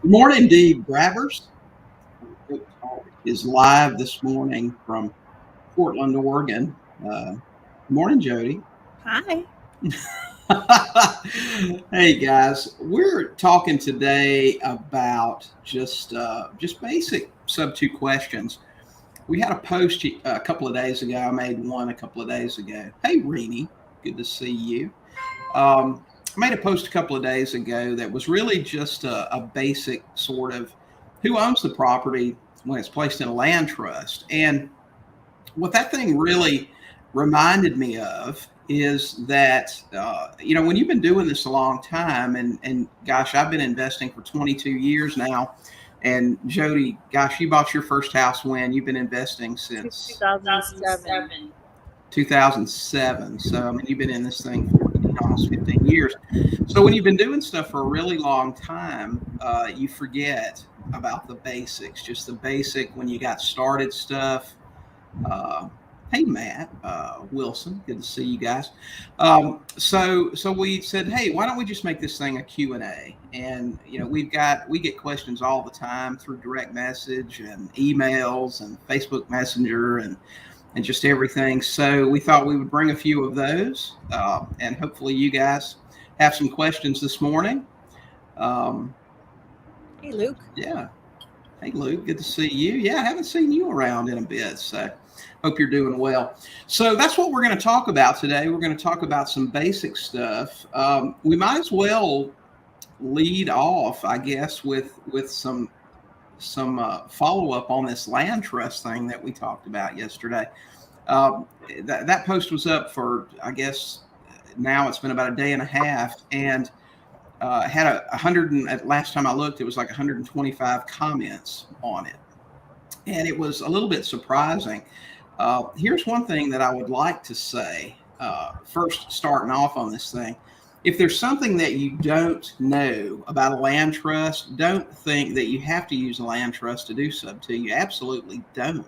Good morning, Dave Grabbers. Book Talk is live this morning from Portland, Oregon. Good morning, Jodi. Hi. Hey guys, we're talking today about just basic Sub2 questions. We had a post a couple of days ago. I made one a couple of days ago. Hey, Renee, good to see you. I made a post a couple of days ago that was really just a basic sort of who owns the property when it's placed in a land trust. And what that thing really reminded me of is that, when you've been doing this a long time, and gosh, I've been investing for 22 years now. And Jodi, gosh, you bought your first house when? You've been investing since 2007. 2007. So, I mean, you've been in this thing for almost 15 years. So when you've been doing stuff for a really long time, you forget about the basics, just the basic when you got started stuff. Hey, Matt Wilson, good to see you guys. So we said, hey, why don't we just make this thing a Q&A? And, we get questions all the time through direct message and emails and Facebook Messenger and just everything. So we thought we would bring a few of those, and hopefully you guys have some questions this morning. Hey, Luke. Yeah. Hey, Luke, good to see you. Yeah, I haven't seen you around in a bit, so hope you're doing well. So that's what we're going to talk about today. We're going to talk about some basic stuff. We might as well lead off, I guess, with some follow-up on this land trust thing that we talked about yesterday. That post was up for, I guess, now it's been about a day and a half, and had 100, and at last time I looked, it was like 125 comments on it. And it was a little bit surprising. Here's one thing that I would like to say, first starting off on this thing. If there's something that you don't know about a land trust, don't think that you have to use a land trust to do Sub2. You absolutely don't.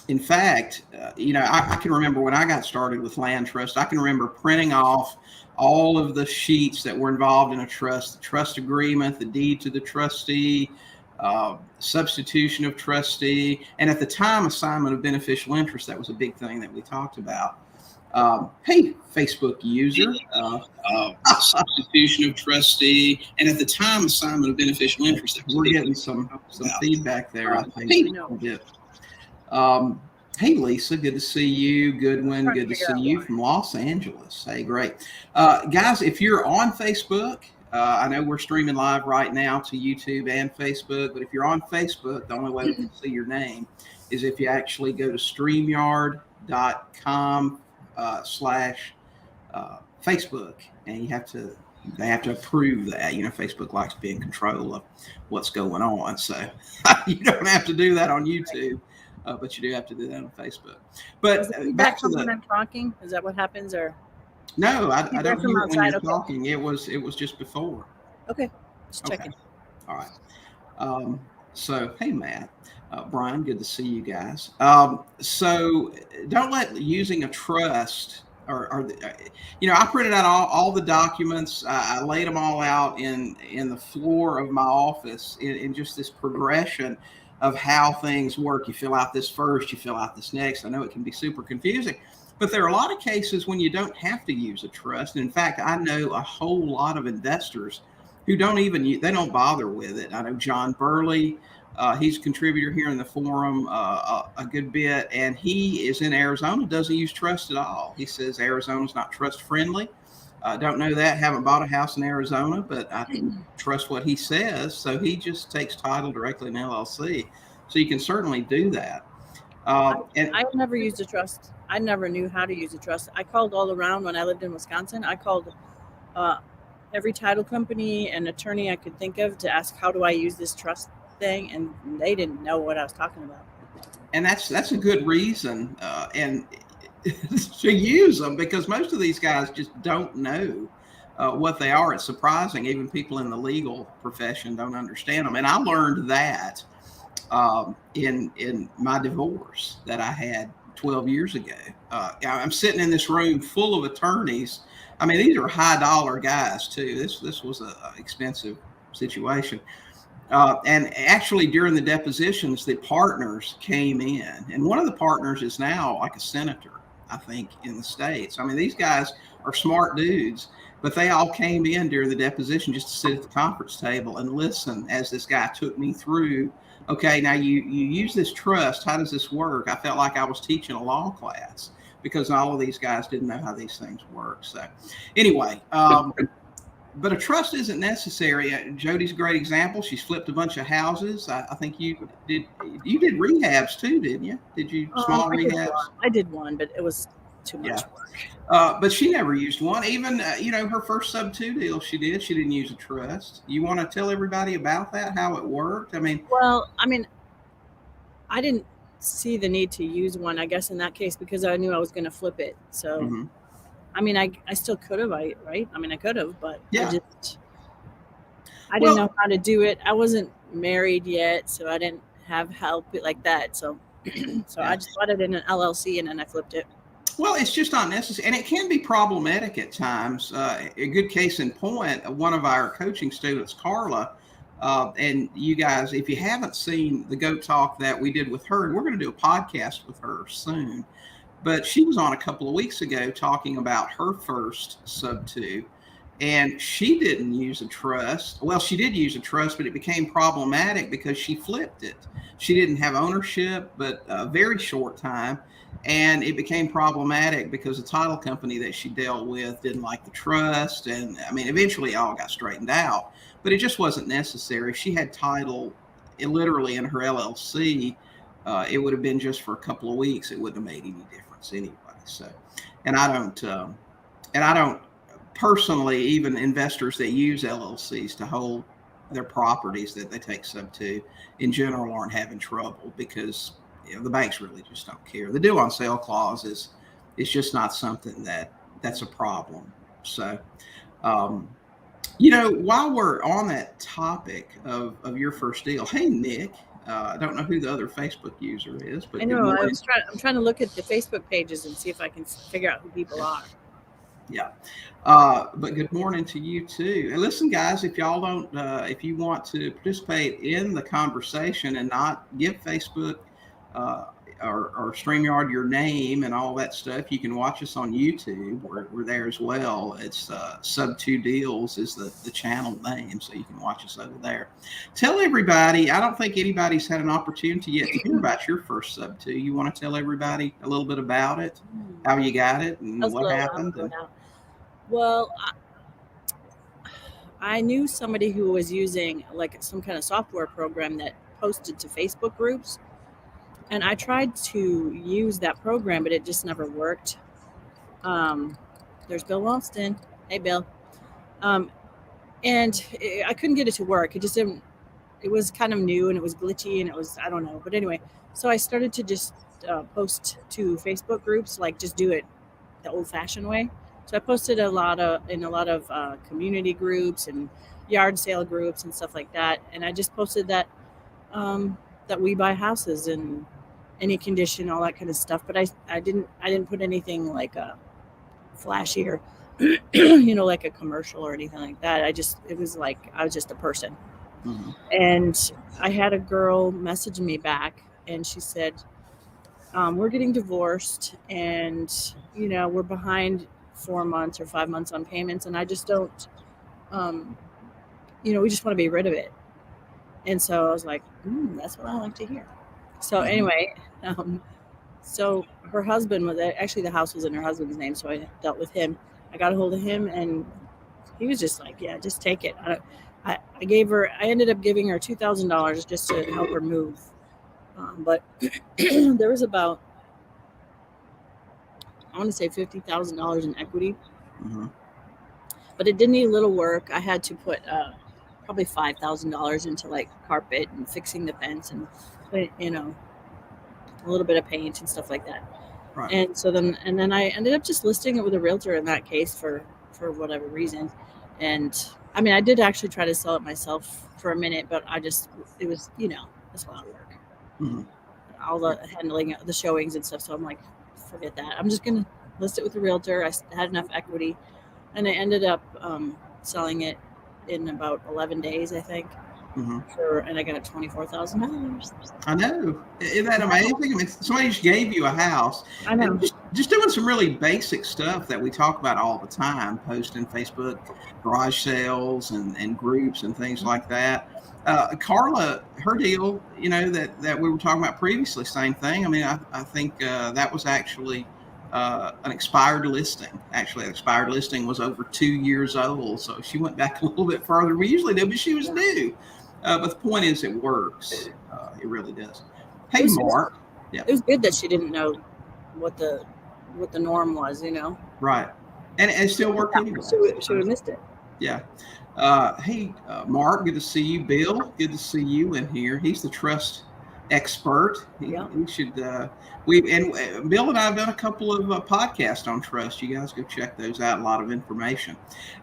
In fact, I can remember when I got started with land trust, I can remember printing off all of the sheets that were involved in a trust, the trust agreement, the deed to the trustee, substitution of trustee, and at the time, assignment of beneficial interest. That was a big thing that we talked about. Hey, Facebook user, substitution of trustee, and at the time, assignment of beneficial interest. We're getting some feedback there, I think. Hey, Lisa, good to see you. Goodwin, good to see you from Los Angeles. Hey, great. Guys, if you're on Facebook, I know we're streaming live right now to YouTube and Facebook, but if you're on Facebook, the only way we can see your name is if you actually go to StreamYard.com/Facebook, and they have to approve that. Facebook likes to be in control of what's going on, so you don't have to do that on YouTube. But you do have to do that on Facebook. But back to when I'm talking, is that what happens, or no? I don't hear it when you're talking. It was just before. Okay, just checking. All right. So hey, Matt, Brian, good to see you guys. So don't let using a trust or I printed out all the documents. I laid them all out in the floor of my office in just this progression of how things work. You fill out this first, you fill out this next. I know it can be super confusing, but there are a lot of cases when you don't have to use a trust. And in fact, I know a whole lot of investors who they don't bother with it. I know John Burley, he's a contributor here in the forum a good bit, and he is in Arizona, doesn't use trust at all. He says Arizona's not trust friendly. Don't know that, haven't bought a house in Arizona, but I trust what he says. So he just takes title directly in LLC. So you can certainly do that. And I never used a trust. I never knew how to use a trust. I called all around when I lived in Wisconsin. I called every title company and attorney I could think of to ask, how do I use this trust thing? And they didn't know what I was talking about. And that's a good reason. And to use them, because most of these guys just don't know what they are. It's surprising. Even people in the legal profession don't understand them. And I learned that in my divorce that I had 12 years ago. I'm sitting in this room full of attorneys. I mean, these are high dollar guys too. This was a expensive situation. And actually, during the depositions, the partners came in, and one of the partners is now like a senator, I think, in the States. I mean, these guys are smart dudes, but they all came in during the deposition just to sit at the conference table and listen as this guy took me through. Okay, now you use this trust. How does this work? I felt like I was teaching a law class because all of these guys didn't know how these things work. So, anyway. But a trust isn't necessary. Jodi's a great example. She's flipped a bunch of houses. I think you did rehabs too, didn't you? Did you small rehabs? I did one, but it was too much work. But she never used one. Even her first Sub2 deal she didn't use a trust. You want to tell everybody about that, how it worked? I mean, I didn't see the need to use one, I guess, in that case, because I knew I was going to flip it. So. Mm-hmm. I mean, I still could have, right? I mean, I could have, but I didn't know how to do it. I wasn't married yet, so I didn't have help like that. So, I just bought it in an LLC and then I flipped it. Well, it's just not necessary, and it can be problematic at times. A good case in point, one of our coaching students, Carla, and you guys, if you haven't seen the Goat Talk that we did with her, and we're going to do a podcast with her soon. But she was on a couple of weeks ago talking about her first Sub2, and she didn't use a trust. Well, she did use a trust, but it became problematic because she flipped it. She didn't have ownership, but a very short time, and it became problematic because the title company that she dealt with didn't like the trust, and I mean, eventually it all got straightened out, but it just wasn't necessary. If she had title literally in her LLC, it would have been just for a couple of weeks. It wouldn't have made any difference anyway. So, and I don't personally, even investors that use LLCs to hold their properties that they take Sub2 in general aren't having trouble because the banks really just don't care. The due on sale clause is just not something that's a problem. So, while we're on that topic of your first deal, hey, Nick. I don't know who the other Facebook user is, but I know. I'm trying to look at the Facebook pages and see if I can figure out who people are. Yeah. But good morning to you too. And listen, guys, if y'all don't, if you want to participate in the conversation and not give Facebook or StreamYard your name and all that stuff, you can watch us on YouTube. We're there as well. It's Sub2 Deals is the channel name, so you can watch us over there. Tell everybody, I don't think anybody's had an opportunity yet to hear about your first Sub2. You want to tell everybody a little bit about it, how you got it, and what happened? Well, I knew somebody who was using like some kind of software program that posted to Facebook groups. And I tried to use that program, but it just never worked. There's Bill Walston. Hey, Bill. And I couldn't get it to work. It just didn't. It was kind of new and it was glitchy and it was, I don't know. But anyway, so I started to just post to Facebook groups, like just do it the old-fashioned way. So I posted in a lot of community groups and yard sale groups and stuff like that. And I just posted that that we buy houses and any condition, all that kind of stuff. But I didn't put anything like a flashy or like a commercial or anything like that. It was like I was just a person. Mm-hmm. And I had a girl message me back and she said, we're getting divorced and we're behind 4 months or 5 months on payments, and I just don't we just want to be rid of it. And so I was like, that's what I like to hear. So anyway, so her husband the house was in her husband's name, so I dealt with him. I got a hold of him and he was just like, yeah, just take it. I ended up giving her $2,000 just to help her move. But there was about, I want to say $50,000 in equity. Mm-hmm. But it did need a little work. I had to put probably $5,000 into like carpet and fixing the fence and a little bit of paint and stuff like that. Right. And so then I ended up just listing it with a realtor in that case for whatever reason. And I mean, I did actually try to sell it myself for a minute, but it was that's a lot of work. Mm-hmm. All the handling the showings and stuff. So I'm like, forget that. I'm just going to list it with a realtor. I had enough equity and I ended up selling it in about 11 days, I think. And I got $24,000. I know. Isn't that amazing? I mean, somebody just gave you a house. I know. And just doing some really basic stuff that we talk about all the time, posting Facebook garage sales and groups and things like that. Carla, her deal, that we were talking about previously, same thing. I mean, I think that was actually an expired listing. Actually, an expired listing was over 2 years old. So she went back a little bit further than we usually do, but she was new. But the point is, it works. It really does. Hey, Mark. Yeah. It was good that she didn't know what the norm was, Right. And it still worked anyway. She would have missed it. Yeah. Hey, Mark, good to see you. Bill, good to see you in here. He's the trust expert. He should. Bill and I have done a couple of podcasts on trust. You guys go check those out. A lot of information.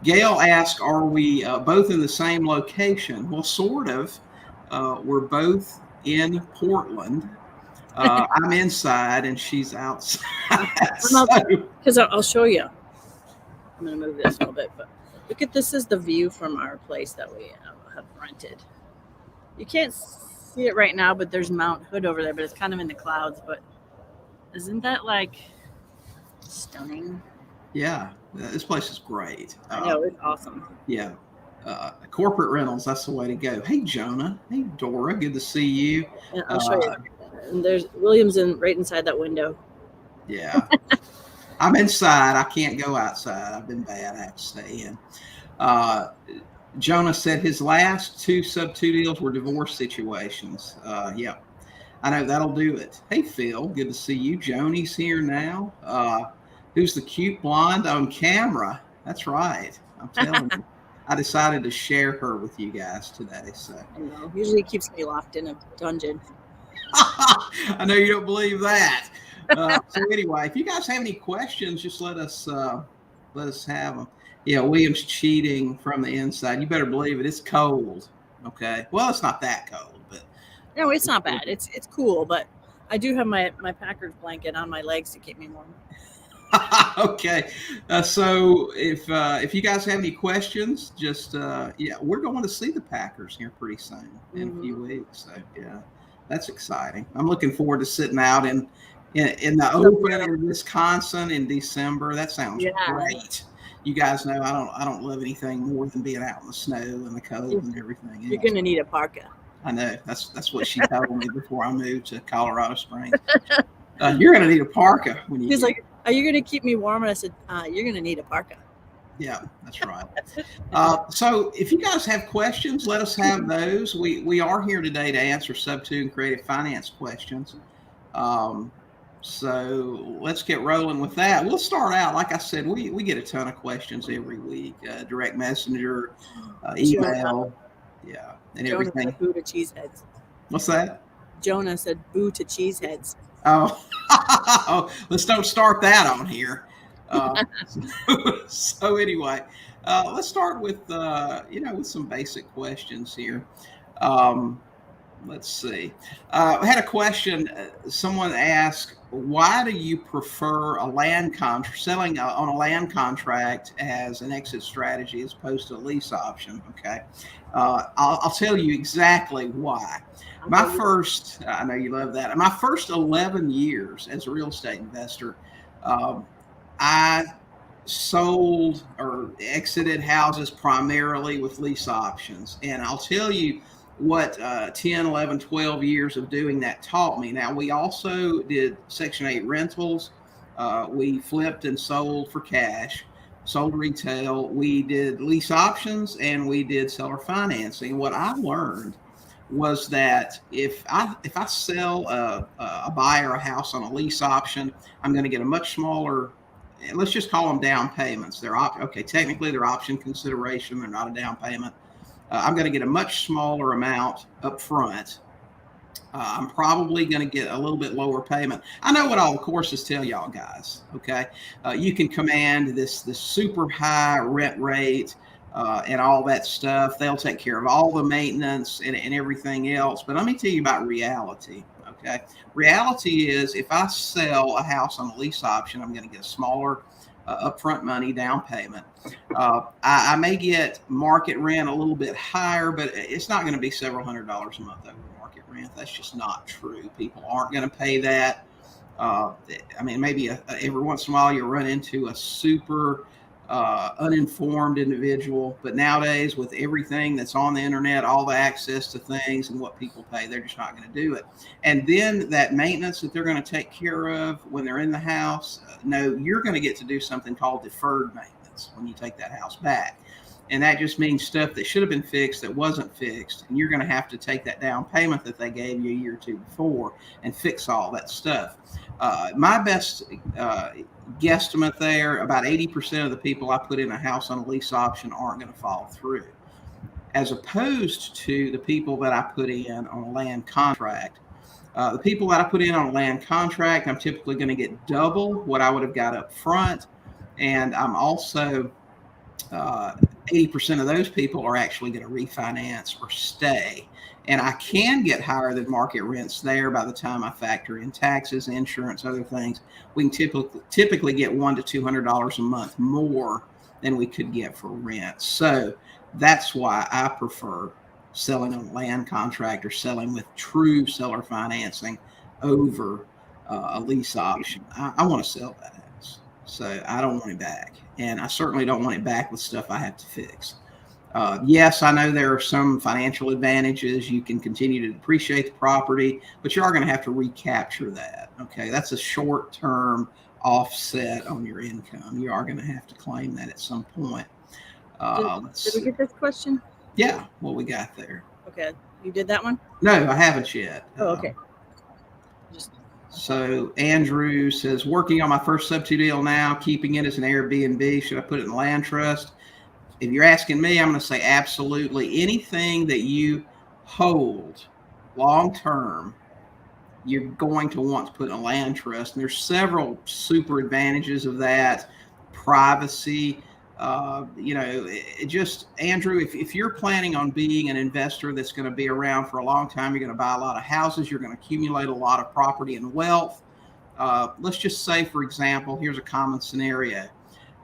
Gail asked, "Are we both in the same location?" Well, sort of. We're both in Portland. I'm inside and she's outside. Because I'll show you. I'm going to move this a little bit, but look at this. Is the view from our place that we have rented. You can't see it right now, but there's Mount Hood over there, but it's kind of in the clouds. But isn't that stunning? Yeah, this place is great. I know, it's awesome. Yeah. Corporate rentals, that's the way to go. Hey, Jonah. Hey, Dora. Good to see you. And I'll show you. And there's William's right inside that window. Yeah. I'm inside. I can't go outside. I've been bad. I have to stay in. Jonah said his last 2 Sub2 deals were divorce situations. Yeah. I know that'll do it. Hey, Phil. Good to see you. Joni's here now. Who's the cute blonde on camera? That's right. I'm telling you. I decided to share her with you guys today. So I know. Usually it keeps me locked in a dungeon. I know you don't believe that. So anyway, if you guys have any questions, just let us have them. Yeah, William's cheating from the inside. You better believe it. It's cold. Okay. Well, it's not that cold, but no, it's not bad. It's cool, but I do have my Packers blanket on my legs to keep me warm. Okay. So if you guys have any questions, just we're going to see the Packers here pretty soon in a few weeks. So yeah, that's exciting. I'm looking forward to sitting out in the open in Wisconsin in December. That sounds great. You guys know I don't love anything more than being out in the snow and the cold and everything. You're gonna need a parka. I know. That's what she told me before I moved to Colorado Springs. You're gonna need a parka when you. He's like, "Are you gonna keep me warm?" And I said, "You're gonna need a parka." Yeah, that's right. So if you guys have questions, let us have those. We are here today to answer Sub2 and Creative Finance questions. So let's get rolling with that. We'll start out, like I said, we get a ton of questions every week, direct messenger, email, and Jonah everything. said boo to cheeseheads. What's that? Jonah said boo to cheeseheads. Oh, let's don't start that on here. So anyway, let's start with with some basic questions here. Let's see. I had a question. Someone asked, why do you prefer selling on a land contract as an exit strategy as opposed to a lease option? Okay. I'll tell you exactly why. I know you love that. My first 11 years as a real estate investor, I sold or exited houses primarily with lease options. And I'll tell you what 10, 11, 12 years of doing that taught me. Now, we also did Section 8 rentals. We flipped and sold for cash, sold retail. We did lease options, and we did seller financing. What I learned was that if I sell a buyer a house on a lease option, I'm going to get a much smaller, let's just call them down payments. Technically they're option consideration. They're not a down payment. I'm going to get a much smaller amount up front. I'm probably going to get a little bit lower payment. I know what all the courses tell y'all guys. Okay. You can command this super high rent rate and all that stuff. They'll take care of all the maintenance and everything else. But let me tell you about reality. Okay. Reality is if I sell a house on a lease option, I'm going to get a smaller upfront money down payment. I may get market rent a little bit higher, but it's not going to be several $100s a month over market rent. That's just not true. People aren't going to pay that. I mean, maybe every once in a while you run into a super uninformed individual, but nowadays with everything that's on the internet, all the access to things and what people pay, they're just not going to do it. And then that maintenance that they're going to take care of when they're in the house, no, you're going to get to do something called deferred maintenance when you take that house back. And that just means stuff that should have been fixed that wasn't fixed. And you're going to have to take that down payment that they gave you a year or two before and fix all that stuff. My best guesstimate there, about 80% of the people I put in a house on a lease option aren't going to follow through, as opposed to the people that I put in on a land contract. The people that I put in on a land contract, I'm typically going to get double what I would have got up front. And I'm also 80% of those people are actually going to refinance or stay. And I can get higher than market rents there by the time I factor in taxes, insurance, other things. We can typically get $100 to $200 a month more than we could get for rent. So that's why I prefer selling on land contract or selling with true seller financing over a lease option. I want to sell that house, so I don't want it back. And I certainly don't want it back with stuff I have to fix. Yes, I know there are some financial advantages. You can continue to depreciate the property, but you are going to have to recapture that. Okay, that's a short-term offset on your income. You are going to have to claim that at some point. Did we get this question? Yeah, what we got there. Okay, you did that one? No, I haven't yet. Oh, okay. So Andrew says, working on my first Sub2 deal now, keeping it as an Airbnb. Should I put it in land trust? If you're asking me, I'm going to say absolutely. Anything that you hold long term, you're going to want to put in a land trust. And there's several super advantages of that. Privacy. Andrew, if you're planning on being an investor that's going to be around for a long time, you're going to buy a lot of houses, you're going to accumulate a lot of property and wealth. Let's just say, for example, here's a common scenario.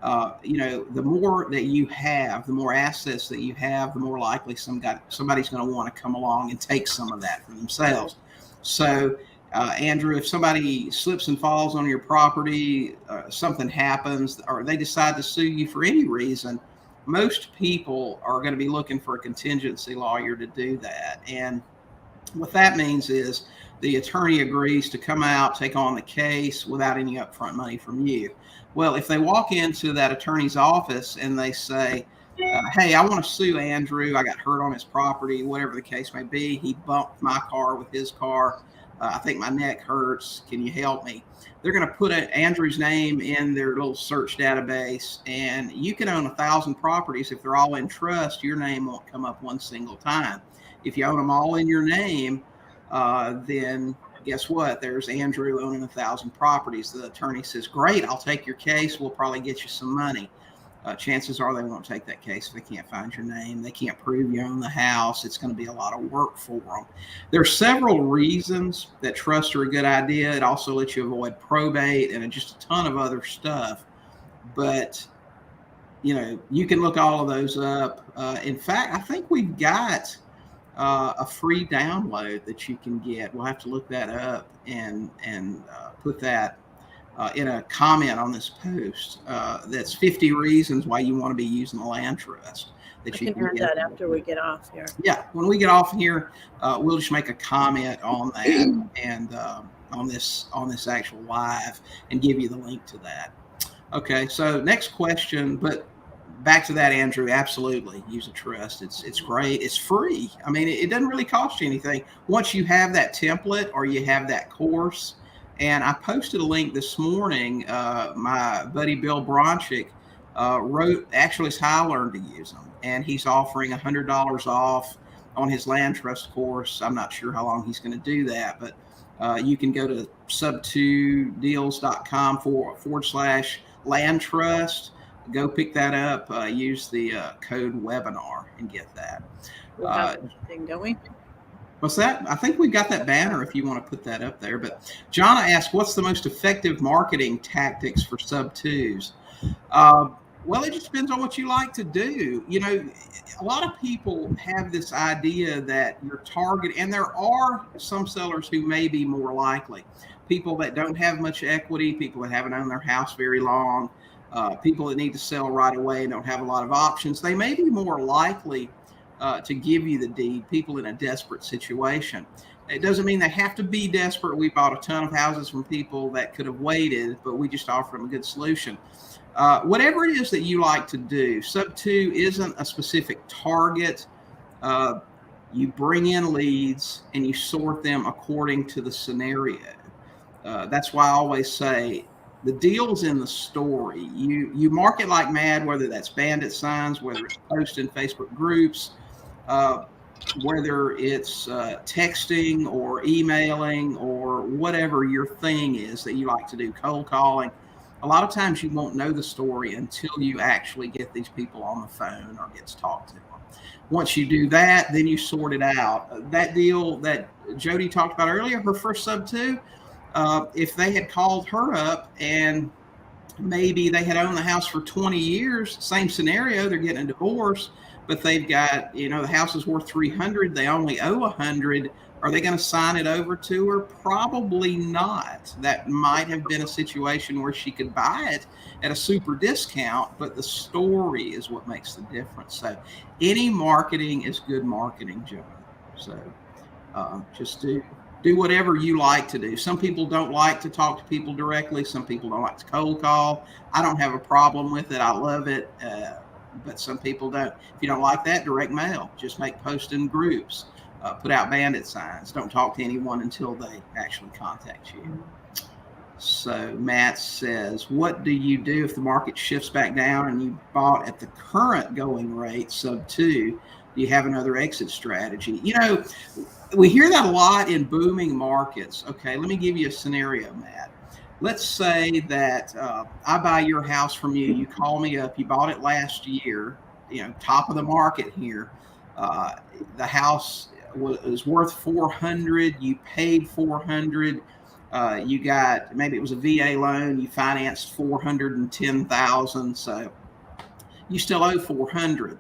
The more that you have, the more assets that you have, the more likely somebody's going to want to come along and take some of that for themselves. So, Andrew, if somebody slips and falls on your property, something happens, or they decide to sue you for any reason, most people are going to be looking for a contingency lawyer to do that. And what that means is the attorney agrees to come out, take on the case without any upfront money from you. Well, if they walk into that attorney's office and they say, hey, I want to sue Andrew, I got hurt on his property, whatever the case may be, he bumped my car with his car, I think my neck hurts, can you help me? They're going to put Andrew's name in their little search database, and you can own 1,000 properties. If they're all in trust, your name won't come up one single time. If you own them all in your name, then guess what? There's Andrew owning 1,000 properties. The attorney says, great, I'll take your case. We'll probably get you some money. Chances are they won't take that case if they can't find your name. They can't prove you own the house. It's going to be a lot of work for them. There are several reasons that trusts are a good idea. It also lets you avoid probate and just a ton of other stuff. But, you can look all of those up. In fact, I think we've got a free download that you can get. We'll have to look that up and put that in a comment on this post. That's 50 reasons why you want to be using a land trust. That you can add that after we get off here. Yeah, when we get off here, we'll just make a comment on that and on this actual live and give you the link to that. Okay, so next question, but back to that, Andrew, absolutely use a trust. It's great. It's free. I mean, it doesn't really cost you anything. Once you have that template or you have that course, and I posted a link this morning, my buddy Bill Bronchick wrote, actually it's how I learned to use them. And he's offering $100 off on his land trust course. I'm not sure how long he's going to do that, but you can go to sub2deals.com/land trust. Go pick that up. Use the code webinar and get that. Don't we? What's that? I think we've got that banner if you want to put that up there. But Jonna asked, what's the most effective marketing tactics for Sub2s? Well, it just depends on what you like to do. You know, a lot of people have this idea that your target, and there are some sellers who may be more likely. People that don't have much equity, people that haven't owned their house very long, people that need to sell right away and don't have a lot of options, they may be more likely to give you the deed, people in a desperate situation. It doesn't mean they have to be desperate. We bought a ton of houses from people that could have waited, but we just offered them a good solution. Whatever it is that you like to do, Sub2 isn't a specific target. You bring in leads and you sort them according to the scenario. That's why I always say the deal's in the story. You market like mad, whether that's bandit signs, whether it's posting Facebook groups, whether it's texting or emailing or whatever your thing is that you like to do, cold calling. A lot of times you won't know the story until you actually get these people on the phone or get to talk to them. Once you do that, then you sort it out. That deal that Jodi talked about earlier, her first Sub2, if they had called her up and maybe they had owned the house for 20 years, same scenario, they're getting a divorce, but they've got, you know, the house is worth 300, they only owe 100. Are they going to sign it over to her? Probably not. That might have been a situation where she could buy it at a super discount, but the story is what makes the difference. So any marketing is good marketing, Joe. So just do whatever you like to do. Some people don't like to talk to people directly. Some people don't like to cold call. I don't have a problem with it. I love it. But some people don't. If you don't like that, direct mail. Just make posts in groups. Put out bandit signs. Don't talk to anyone until they actually contact you. So Matt says, what do you do if the market shifts back down and you bought at the current going rate, Sub2? Do you have another exit strategy? You know, we hear that a lot in booming markets. Okay, let me give you a scenario, Matt. Let's say that I buy your house from you. You call me up. You bought it last year, you know, top of the market here. The house was worth 400. You paid 400. You got, maybe it was a VA loan. You financed 410,000. So you still owe 400.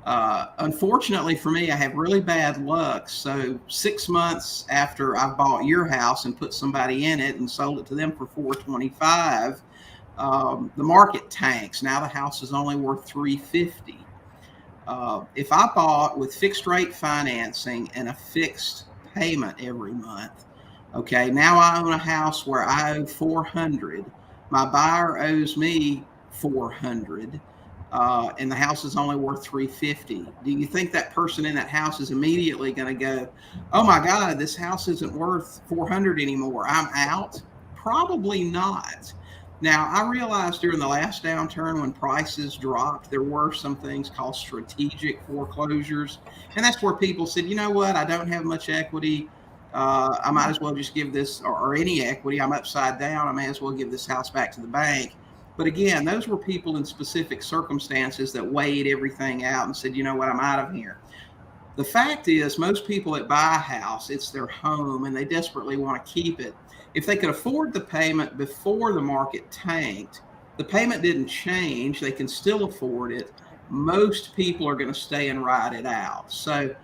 Unfortunately for me, I have really bad luck. So 6 months after I bought your house and put somebody in it and sold it to them for 425, the market tanks. Now the house is only worth 350. If I bought with fixed rate financing and a fixed payment every month, okay, now I own a house where I owe 400. My buyer owes me 400. And the house is only worth 350. Do you think that person in that house is immediately going to go, oh my God, this house isn't worth 400 anymore, I'm out? Probably not. Now, I realized during the last downturn when prices dropped, there were some things called strategic foreclosures. And that's where people said, you know what, I don't have much equity. I might as well just give this, or any equity, I'm upside down, I may as well give this house back to the bank. But again, those were people in specific circumstances that weighed everything out and said, you know what, I'm out of here. The fact is, most people that buy a house, it's their home and they desperately want to keep it. If they could afford the payment before the market tanked, the payment didn't change, they can still afford it. Most people are going to stay and ride it out. So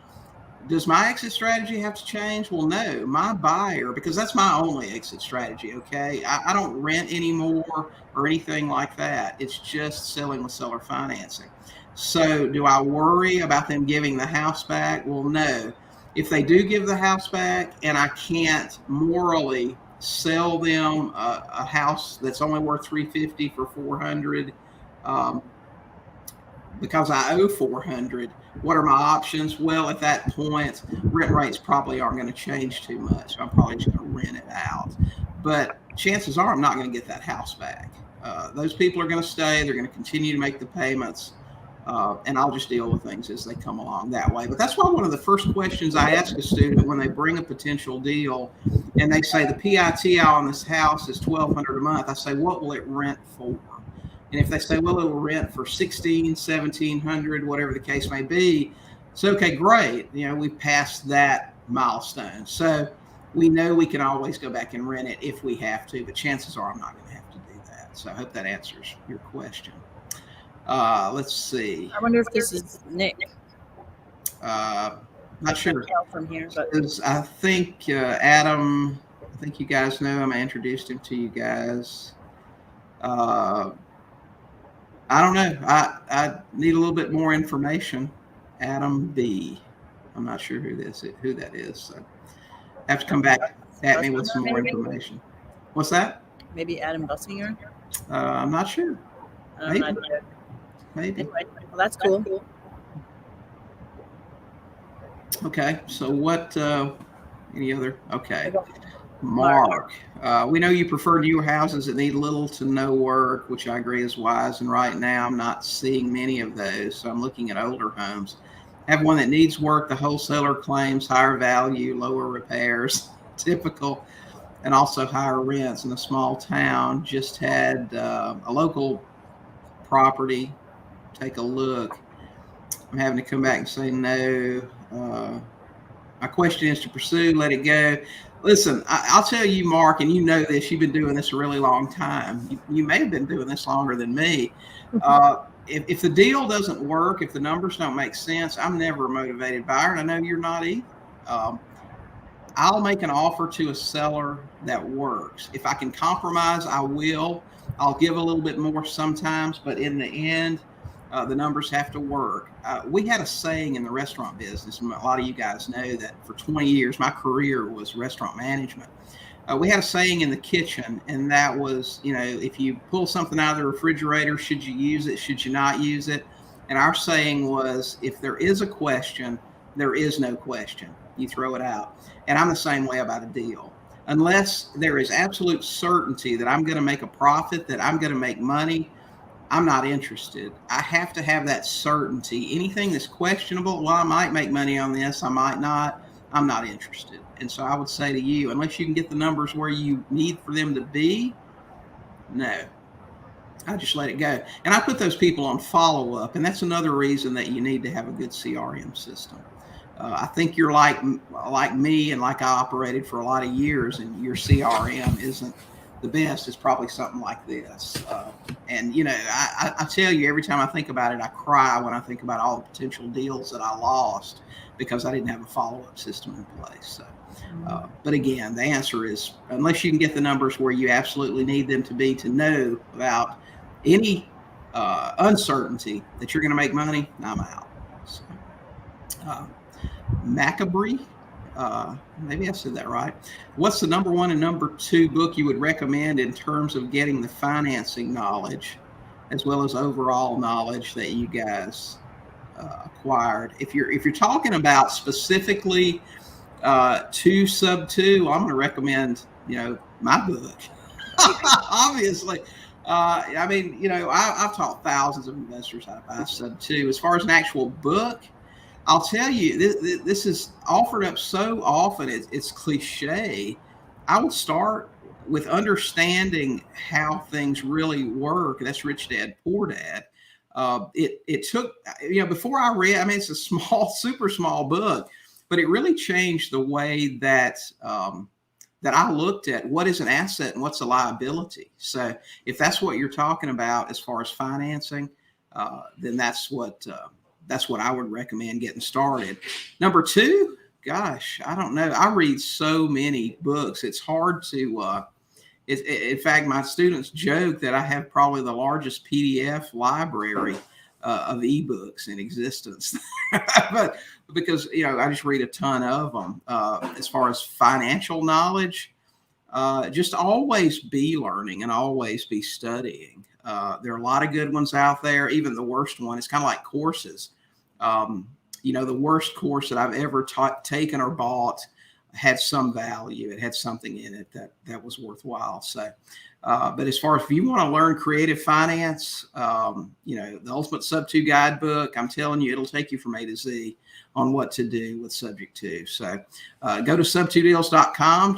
does my exit strategy have to change? Well, no, my buyer, because that's my only exit strategy, okay? I don't rent anymore or anything like that. It's just selling with seller financing. So do I worry about them giving the house back? Well, no. If they do give the house back and I can't morally sell them a house that's only worth $350 for $400 because I owe $400, what are my options? Well, at that point, rent rates probably aren't going to change too much. I'm probably just going to rent it out. But chances are I'm not going to get that house back. Those people are going to stay. They're going to continue to make the payments. And I'll just deal with things as they come along that way. But that's why one of the first questions I ask a student when they bring a potential deal and they say the PITI on this house is $1,200 a month, I say, what will it rent for? And if they say, well, it will rent for $1,600, $1,700, whatever the case may be, so okay, great. You know, we've passed that milestone. So we know we can always go back and rent it if we have to, but chances are I'm not going to have to do that. So I hope that answers your question. Let's see. I wonder if this is Nick. Not sure. From here, but I think Adam, I think you guys know him. I introduced him to you guys. I don't know. I need a little bit more information. Adam B. I'm not sure who that is. So have to come back at me with some more information. What's that? Maybe Adam Bussinger. I'm not sure. Maybe. Anyway, well, that's cool. Okay. So what? Any other? Okay. Mark. We know you prefer newer houses that need little to no work, which I agree is wise. And right now, I'm not seeing many of those. So I'm looking at older homes. Have one that needs work. The wholesaler claims higher value, lower repairs, typical, and also higher rents in a small town. Just had a local property take a look. I'm having to come back and say no. My question is to pursue, let it go. Listen, I'll tell you, Mark, and you know this, you've been doing this a really long time. You may have been doing this longer than me. If the deal doesn't work, if the numbers don't make sense, I'm never a motivated buyer, and I know you're not either. I'll make an offer to a seller that works. If I can compromise, I will. I'll give a little bit more sometimes, but in the end, the numbers have to work. We had a saying in the restaurant business, and a lot of you guys know that for 20 years, my career was restaurant management. We had a saying in the kitchen, and that was, if you pull something out of the refrigerator, should you use it? Should you not use it? And our saying was, if there is a question, there is no question. You throw it out. And I'm the same way about a deal. Unless there is absolute certainty that I'm going to make a profit, that I'm going to make money, I'm not interested. I have to have that certainty. Anything that's questionable, well, I might make money on this, I might not, I'm not interested. And so I would say to you, unless you can get the numbers where you need for them to be, no, I just let it go. And I put those people on follow-up, and that's another reason that you need to have a good CRM system. I think you're like me, and like I operated for a lot of years, and your CRM isn't the best. It's probably something like this. And I tell you, every time I think about it, I cry when I think about all the potential deals that I lost because I didn't have a follow-up system in place. So, but again, the answer is, unless you can get the numbers where you absolutely need them to be to know without any uncertainty that you're going to make money, I'm out. So, Macabre, maybe I said that right. What's the number one and number two book you would recommend in terms of getting the financing knowledge as well as overall knowledge that you guys acquired? If you're talking about specifically to Sub2, I'm going to recommend my book. Obviously. I've taught thousands of investors how to buy Sub2. As far as an actual book, I'll tell you, this is offered up so often, it's cliche. I would start with understanding how things really work. That's Rich Dad, Poor Dad. It took, before I read, it's a small, super small book, but it really changed the way that I looked at what is an asset and what's a liability. So if that's what you're talking about as far as financing, then that's what I would recommend getting started. Number two, gosh, I don't know. I read so many books. It's hard to, in fact, my students joke that I have probably the largest PDF library of ebooks in existence. But because, I just read a ton of them. As far as financial knowledge, just always be learning and always be studying. There are a lot of good ones out there. Even the worst one, it's kind of like courses. The worst course that I've ever taken or bought had some value. It had something in it that was worthwhile. So, but as far as if you want to learn creative finance, the Ultimate Sub2 Guidebook, I'm telling you, it'll take you from A to Z on what to do with Subject 2. So go to sub2deals.com.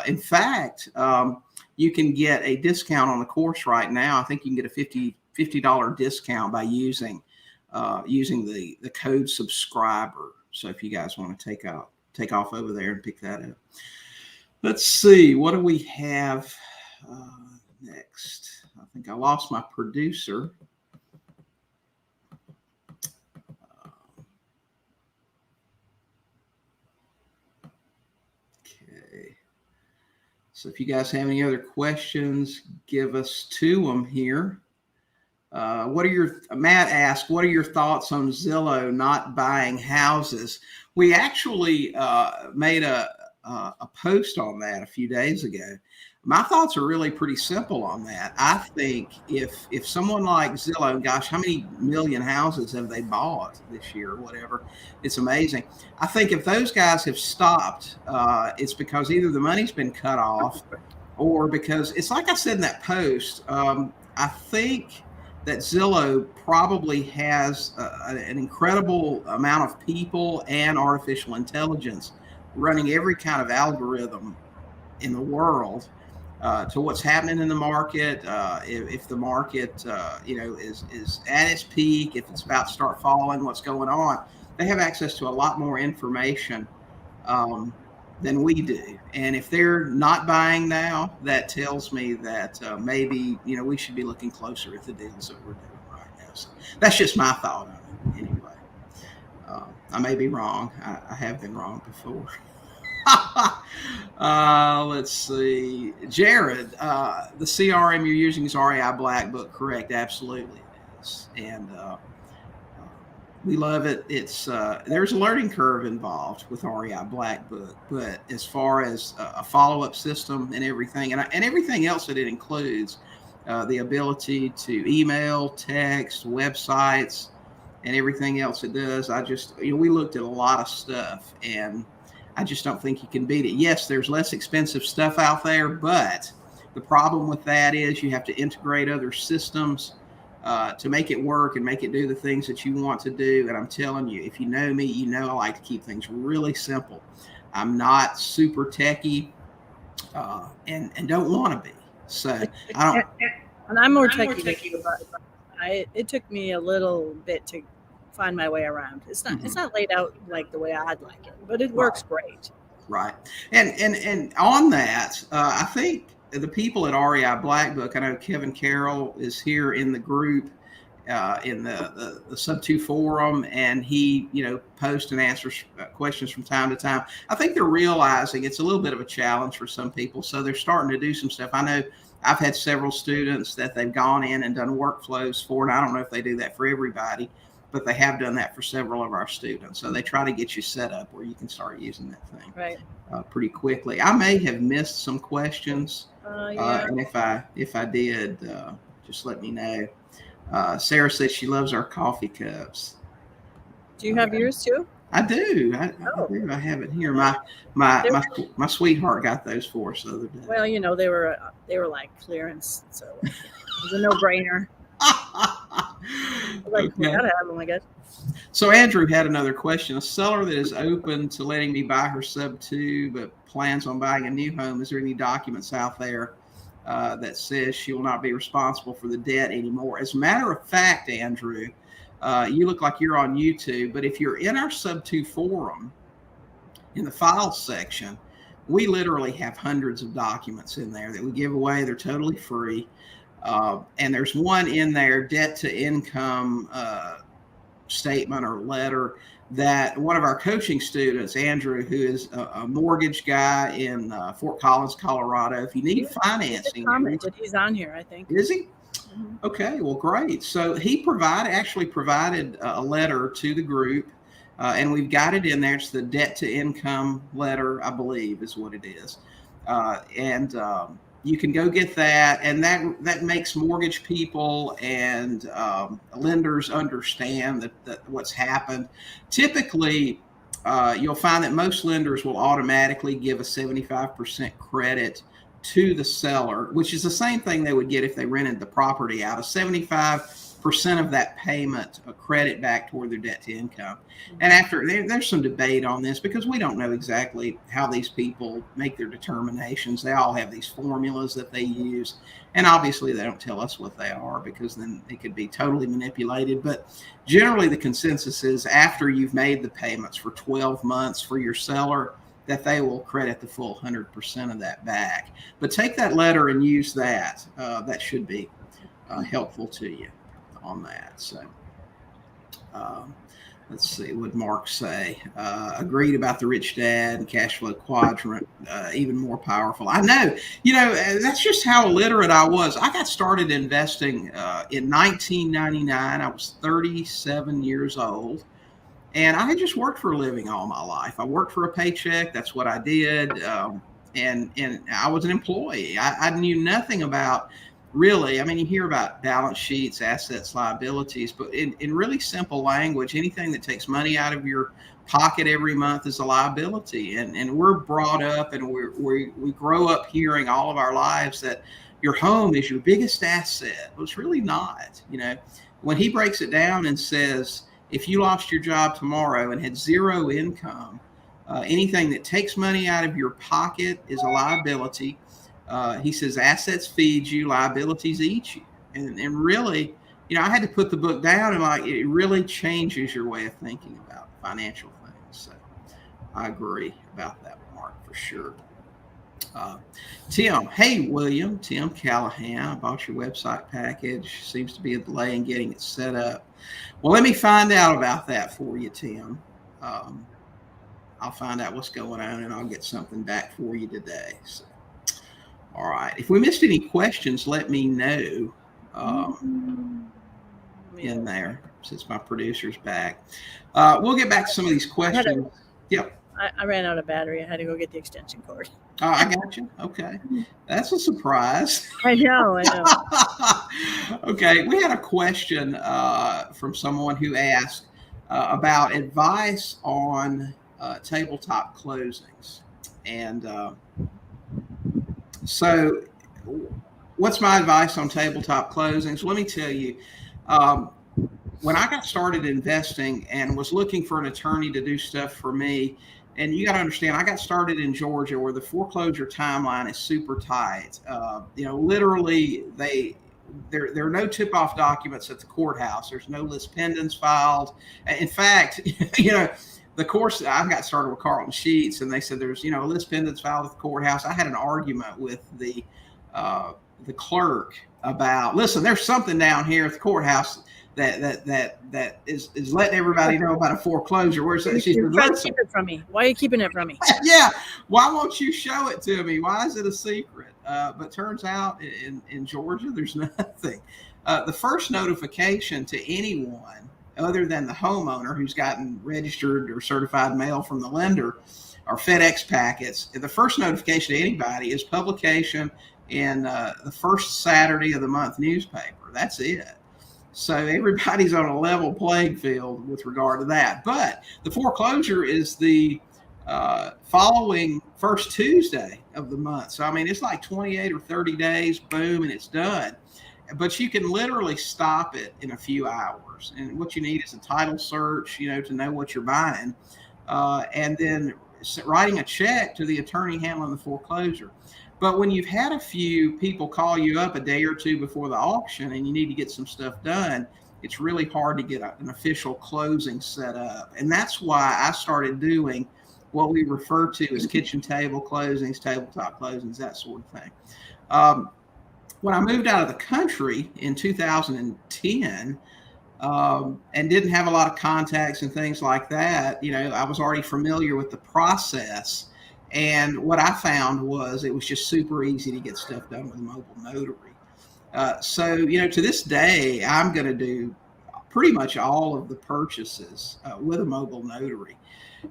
In fact, you can get a discount on the course right now. I think you can get a $50 discount by using the code subscriber. So if you guys want to take off over there and pick that up. Let's see, what do we have next? I think I lost my producer. Okay. So if you guys have any other questions, give us to them here. Matt asked, what are your thoughts on Zillow not buying houses? We actually made a post on that a few days ago. My thoughts are really pretty simple on that. I think if someone like Zillow, gosh, how many million houses have they bought this year or whatever? It's amazing. I think if those guys have stopped, it's because either the money's been cut off or because it's like I said in that post, I think that Zillow probably has an incredible amount of people and artificial intelligence running every kind of algorithm in the world to what's happening in the market. If the market, is at its peak, if it's about to start falling, what's going on, they have access to a lot more information than we do. And if they're not buying now, that tells me that maybe, we should be looking closer at the deals that we're doing right now. So that's just my thought on it anyway. I may be wrong. I have been wrong before. Let's see. Jared, the CRM you're using is REI Black Book, correct? Absolutely it is. And we love it. It's there's a learning curve involved with REI Black Book, but as far as a follow-up system and everything, and everything else that it includes, the ability to email, text, websites, and everything else it does, we looked at a lot of stuff, and I just don't think you can beat it. Yes, there's less expensive stuff out there, but the problem with that is you have to integrate other systems to make it work and make it do the things that you want to do. And I'm telling you, if you know me, you know I like to keep things really simple. I'm not super techie and don't want to be. So I don't. And I'm more techie than you, but it took me a little bit to find my way around. It's not laid out like the way I'd like it, but it works great. Right. And on that, I think the people at REI Black Book, I know Kevin Carroll is here in the group, in the Sub2 forum, and he, posts and answers questions from time to time. I think they're realizing it's a little bit of a challenge for some people, so they're starting to do some stuff. I know I've had several students that they've gone in and done workflows for, and I don't know if they do that for everybody, but they have done that for several of our students. So they try to get you set up where you can start using that thing pretty quickly. I may have missed some questions, and if I did, just let me know. Sarah said she loves our coffee cups. Do you have yours too? I do. I do. I have it here. My sweetheart got those for us the other day. Well, they were like clearance, so it was a no-brainer. We gotta have them, I guess. So Andrew had another question. A seller that is open to letting me buy her Sub2 but plans on buying a new home, is there any documents out there that says she will not be responsible for the debt anymore? As a matter of fact, Andrew, you look like you're on YouTube, but if you're in our Sub2 forum, in the files section, we literally have hundreds of documents in there that we give away. They're totally free. And there's one in there, debt to income statement or letter, that one of our coaching students, Andrew, who is a mortgage guy in Fort Collins, Colorado, if you need financing. He's on here, I think. Is he? Mm-hmm. Okay, well, great. So he actually provided a letter to the group, and we've got it in there. It's the debt to income letter, I believe is what it is. You can go get that, and that makes mortgage people and lenders understand that what's happened. Typically, you'll find that most lenders will automatically give a 75% credit to the seller, which is the same thing they would get if they rented the property out. A 75% of that payment, a credit back toward their debt to income. And there's some debate on this because we don't know exactly how these people make their determinations. They all have these formulas that they use, and obviously they don't tell us what they are because then it could be totally manipulated. But generally the consensus is after you've made the payments for 12 months for your seller, that they will credit the full 100% of that back. But take that letter and use that. That should be helpful to you on that. So let's see, what did Mark say? Agreed about the rich dad and cash flow quadrant, even more powerful. I know, that's just how illiterate I was. I got started investing in 1999. I was 37 years old. And I had just worked for a living all my life. I worked for a paycheck. That's what I did. And I was an employee. I knew nothing about really. I mean, you hear about balance sheets, assets, liabilities, but in really simple language, anything that takes money out of your pocket every month is a liability. And we're brought up and we grow up hearing all of our lives that your home is your biggest asset. Well, it's really not. When he breaks it down and says, if you lost your job tomorrow and had zero income, anything that takes money out of your pocket is a liability. He says assets feed you, liabilities eat you. And really, I had to put the book down and it really changes your way of thinking about financial things. So I agree about that, Mark, for sure. Tim, hey, William, Tim Callahan, I bought your website package. Seems to be a delay in getting it set up. Well, let me find out about that for you, Tim. I'll find out what's going on and I'll get something back for you today. So, all right. If we missed any questions, let me know in there since my producer's back. We'll get back to some of these questions. Yeah. I ran out of battery. I had to go get the extension cord. Oh, I got you. Okay. That's a surprise. I know. Okay. We had a question from someone who asked about advice on tabletop closings. And so what's my advice on tabletop closings? Let me tell you, when I got started investing and was looking for an attorney to do stuff for me, and you got to understand, I got started in Georgia where the foreclosure timeline is super tight. Literally there are no tip-off documents at the courthouse. There's no list pendants filed. In fact, the course, I got started with Carlton Sheets, and they said there's, a list pendants filed at the courthouse. I had an argument with the clerk about, listen, there's something down here at the courthouse that is letting everybody know about a foreclosure. You're trying to keep it from me. Why are you keeping it from me? Yeah. Why won't you show it to me? Why is it a secret? But turns out in Georgia, there's nothing. The first notification to anyone other than the homeowner who's gotten registered or certified mail from the lender or FedEx packets, the first notification to anybody is publication in the first Saturday of the month newspaper. That's it. So everybody's on a level playing field with regard to that. But the foreclosure is the following first Tuesday of the month. So, I mean, it's like 28 or 30 days, boom, and it's done. But you can literally stop it in a few hours. And what you need is a title search, to know what you're buying. And then writing a check to the attorney handling the foreclosure. But when you've had a few people call you up a day or two before the auction and you need to get some stuff done, it's really hard to get an official closing set up. And that's why I started doing what we refer to as kitchen table closings, tabletop closings, that sort of thing. When I moved out of the country in 2010 and didn't have a lot of contacts and things like that, I was already familiar with the process. And what I found was it was just super easy to get stuff done with a mobile notary. So, to this day, I'm going to do pretty much all of the purchases with a mobile notary.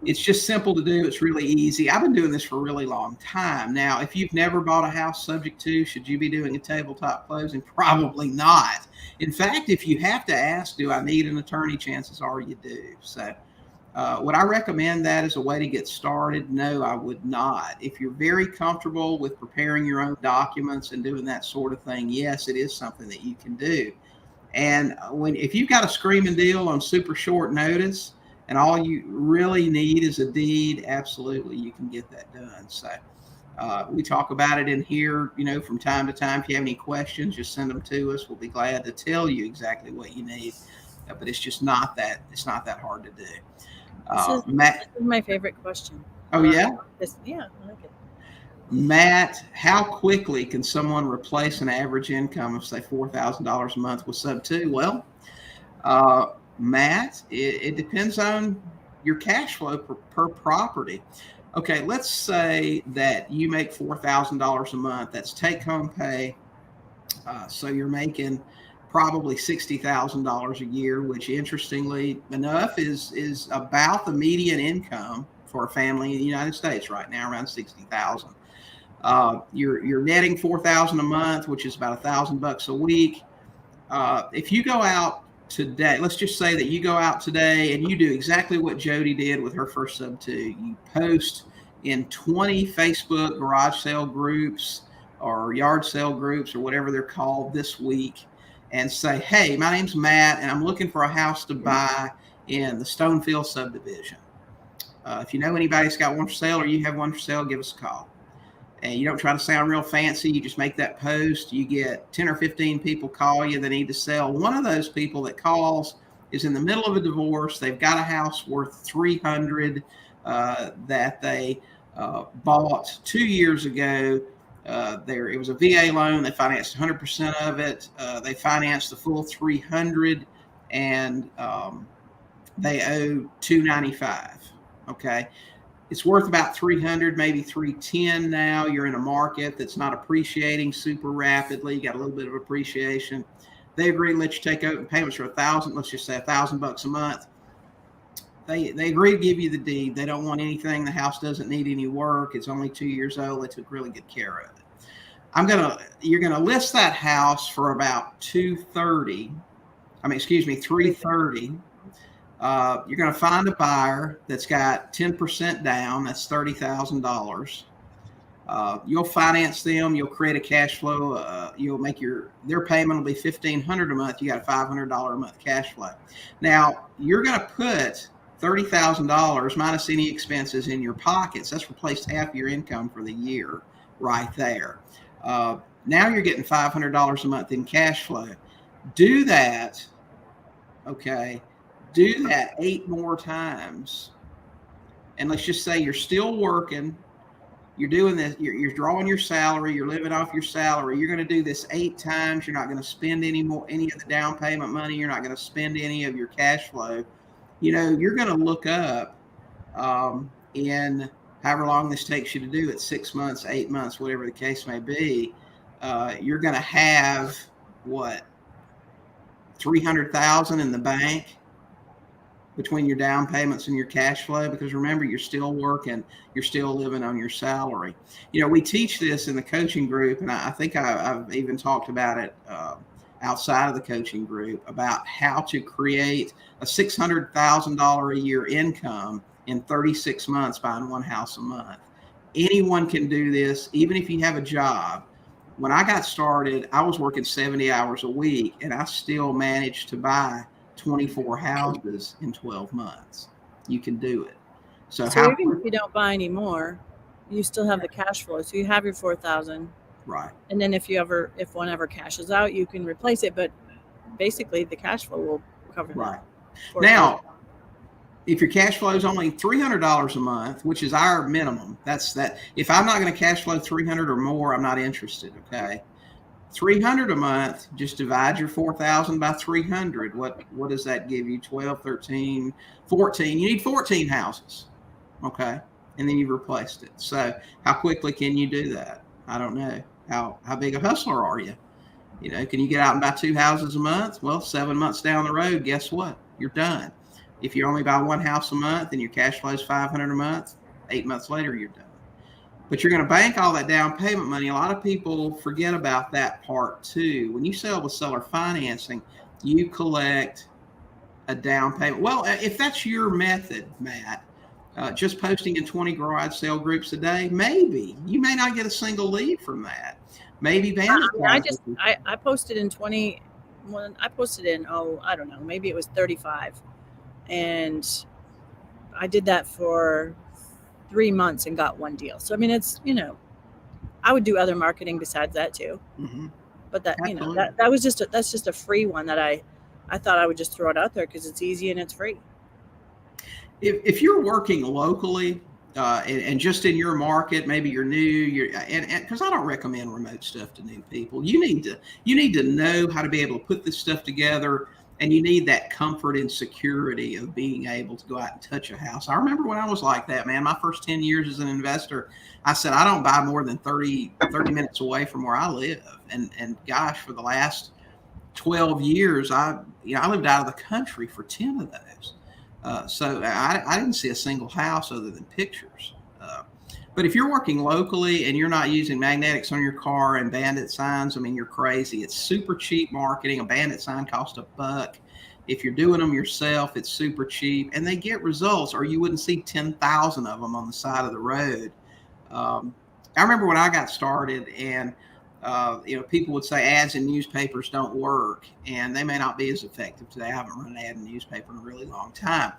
It's just simple to do. It's really easy. I've been doing this for a really long time. Now, if you've never bought a house subject to, should you be doing a tabletop closing? Probably not. In fact, if you have to ask, do I need an attorney? Chances are you do. So, would I recommend that as a way to get started? No, I would not. If you're very comfortable with preparing your own documents and doing that sort of thing, yes, it is something that you can do. And if you've got a screaming deal on super short notice and all you really need is a deed, absolutely, you can get that done. So we talk about it in here, from time to time. If you have any questions, just send them to us. We'll be glad to tell you exactly what you need. But it's just not that hard to do. This is my favorite question. Oh, yeah? Yeah, I like it. Matt, how quickly can someone replace an average income of, say, $4,000 a month with Sub2? Well, Matt, it depends on your cash flow per property. Okay, let's say that you make $4,000 a month. That's take-home pay. So you're making probably $60,000 a year, which, interestingly enough, is about the median income for a family in the United States right now, around $60,000. You're netting $4,000 a month, which is about $1,000 a week. If you go out today, let's just say that you go out today and you do exactly what Jodi did with her first Sub2. You post in 20 Facebook garage sale groups or yard sale groups or whatever they're called this week, and say, hey, my name's Matt and I'm looking for a house to buy in the Stonefield subdivision. If you know anybody that's got one for sale or you have one for sale, give us a call. And you don't try to sound real fancy. You just make that post. You get 10 or 15 people call you that need to sell. One of those people that calls is in the middle of a divorce. They've got a house worth $300 that they bought 2 years ago. It was a VA loan. They financed 100% of it. They financed the full $300, and they owe $295. Okay. It's worth about $300, maybe $310 now. You're in a market that's not appreciating super rapidly. You got a little bit of appreciation. They agree to let you take open payments for $1,000. Let's just say $1,000 a month. They agree to give you the deed. They don't want anything. The house doesn't need any work. It's only 2 years old. They took really good care of it. You're gonna list that house for about $330. You're going to find a buyer that's got 10% down. That's $30,000. You'll finance them. You'll create a cash flow. You'll make their payment will be $1,500 a month. You got a $500 a month cash flow. Now you're going to put $30,000 minus any expenses in your pockets. That's replaced half your income for the year right there. Now you're getting $500 a month in cash flow. Do that. Okay. Do that 8 more times. And let's just say you're still working. You're doing this. You're drawing your salary. You're living off your salary. You're going to do this 8 times. You're not going to spend any of the down payment money. You're not going to spend any of your cash flow. You're going to look up in however long this takes you to do it, 6 months, 8 months, whatever the case may be. You're going to have $300,000 in the bank between your down payments and your cash flow, because remember, you're still working, you're still living on your salary. We teach this in the coaching group, and I think I've even talked about it outside of the coaching group, about how to create a $600,000 a year income in 36 months buying one house a month. Anyone can do this, even if you have a job. When I got started, I was working 70 hours a week, and I still managed to buy 24 houses in 12 months. You can do it. So even if you don't buy any more, you still have the cash flow. So you have your $4,000. Right. And then if one ever cashes out, you can replace it. But basically the cash flow will cover that. Right. Now, if your cash flow is only $300 a month, which is our minimum, that's that. If I'm not going to cash flow 300 or more, I'm not interested. Okay. $300 a month, just divide your 4,000 by 300. What does that give you? 12, 13, 14. You need 14 houses. Okay. And then you've replaced it. So how quickly can you do that? I don't know. How big a hustler are you? Can you get out and buy 2 houses a month? Well, 7 months down the road, guess what? You're done. If you only buy 1 house a month and your cash flow is $500 a month, 8 months later, you're done. But you're going to bank all that down payment money. A lot of people forget about that part too. When you sell with seller financing, you collect a down payment. Well, if that's your method, Matt, just posting in 20 garage sale groups a day, maybe you may not get a single lead from that. Maybe I posted in 20. I posted in I don't know, maybe it was 35, and I did that for 3 months and got 1 deal. So I mean, it's I would do other marketing besides that too. Mm-hmm. But that Absolutely. That was that's just a free one that I thought I would just throw it out there because it's easy and it's free. If you're working locally and just in your market, maybe you're new, and because I don't recommend remote stuff to new people. You need to know how to be able to put this stuff together, and you need that comfort and security of being able to go out and touch a house. I remember when I was like that, man. My first 10 years as an investor, I said I don't buy more than 30 minutes away from where I live, and gosh, for the last 12 years, I lived out of the country for 10 of those. So I didn't see a single house other than pictures. But if you're working locally and you're not using magnetics on your car and bandit signs, I mean, you're crazy. It's super cheap marketing. A bandit sign costs $1. If you're doing them yourself, it's super cheap, and they get results, or you wouldn't see 10,000 of them on the side of the road. I remember when I got started, and people would say ads in newspapers don't work, and they may not be as effective today. I haven't run an ad in a newspaper in a really long time.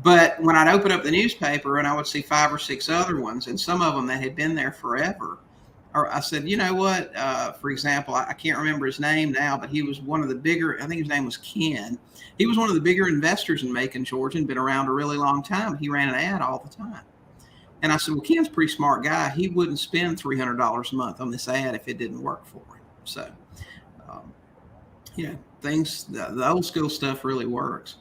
But when I'd open up the newspaper and I would see 5 or 6 other ones, and some of them that had been there forever, or I said, you know what, for example, I can't remember his name now, but he was one of the bigger, I think his name was Ken. He was one of the bigger investors in Macon, Georgia, and been around a really long time. He ran an ad all the time. And I said, well, Ken's a pretty smart guy. He wouldn't spend $300 a month on this ad if it didn't work for him. So, the old school stuff really works.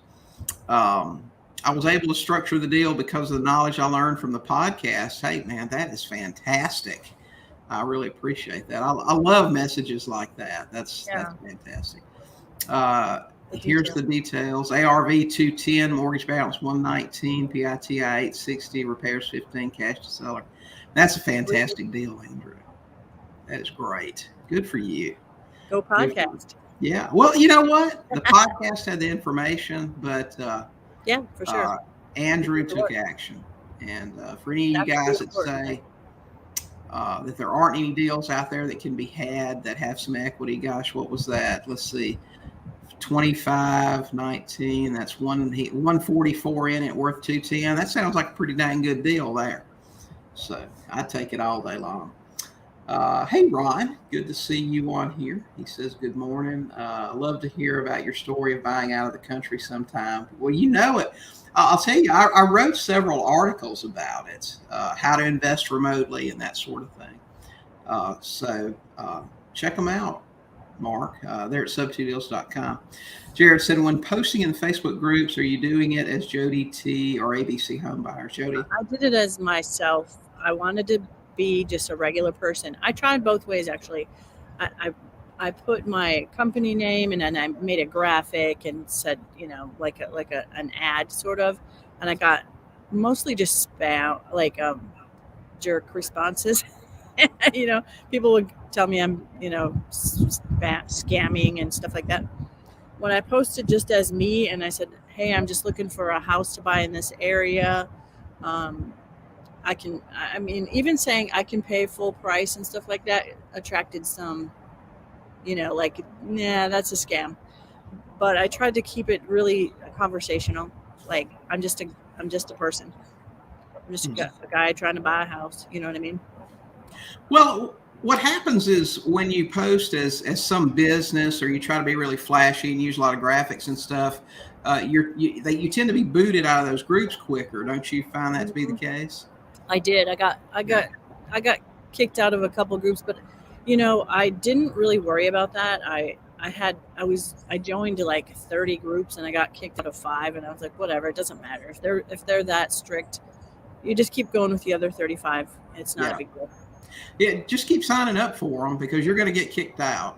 I was able to structure the deal because of the knowledge I learned from the podcast. Hey, man, that is fantastic. I really appreciate that. I love messages like that. That's fantastic. Here's the details. ARV 210, mortgage balance 119, PITI 860, repairs 15, cash to seller. That's a fantastic deal, Andrew. That is great. Good for you. Go podcast. Yeah. Well, you know what? The podcast had the information, but yeah, for sure. Andrew took action. And for any of you guys that say that there aren't any deals out there that can be had that have some equity, gosh, what was that? Let's see. 25, 19, that's 144 in it, worth 210. That sounds like a pretty dang good deal there. So I take it all day long. Hey, Ron, good to see you on here. He says, good morning. Love to hear about your story of buying out of the country sometime. Well, you know it. I'll tell you, I wrote several articles about it, how to invest remotely and that sort of thing. So check them out. Mark, there at sub2deals.com. Jared said, when posting in Facebook groups, are you doing it as Jodi T or ABC Home Buyers? Jodi? I did it as myself. I wanted to be just a regular person. I tried both ways, actually. I put my company name, and then I made a graphic and said, like an ad sort of, and I got mostly just spam, jerk responses. People would tell me I'm, scamming and stuff like that. When I posted just as me and I said, hey, I'm just looking for a house to buy in this area. Even saying I can pay full price and stuff like that attracted some, that's a scam. But I tried to keep it really conversational. Like I'm just a person. I'm just a guy trying to buy a house. You know what I mean? Well, what happens is when you post as some business, or you try to be really flashy and use a lot of graphics and stuff, you tend to be booted out of those groups quicker. Don't you find that to be the case? I did. I got kicked out of a couple groups, but I didn't really worry about that. I joined like 30 groups and I got kicked out of 5, and I was like, whatever, it doesn't matter. If they're that strict, you just keep going with the other 35. It's not a big deal. Yeah, just keep signing up for them because you're going to get kicked out.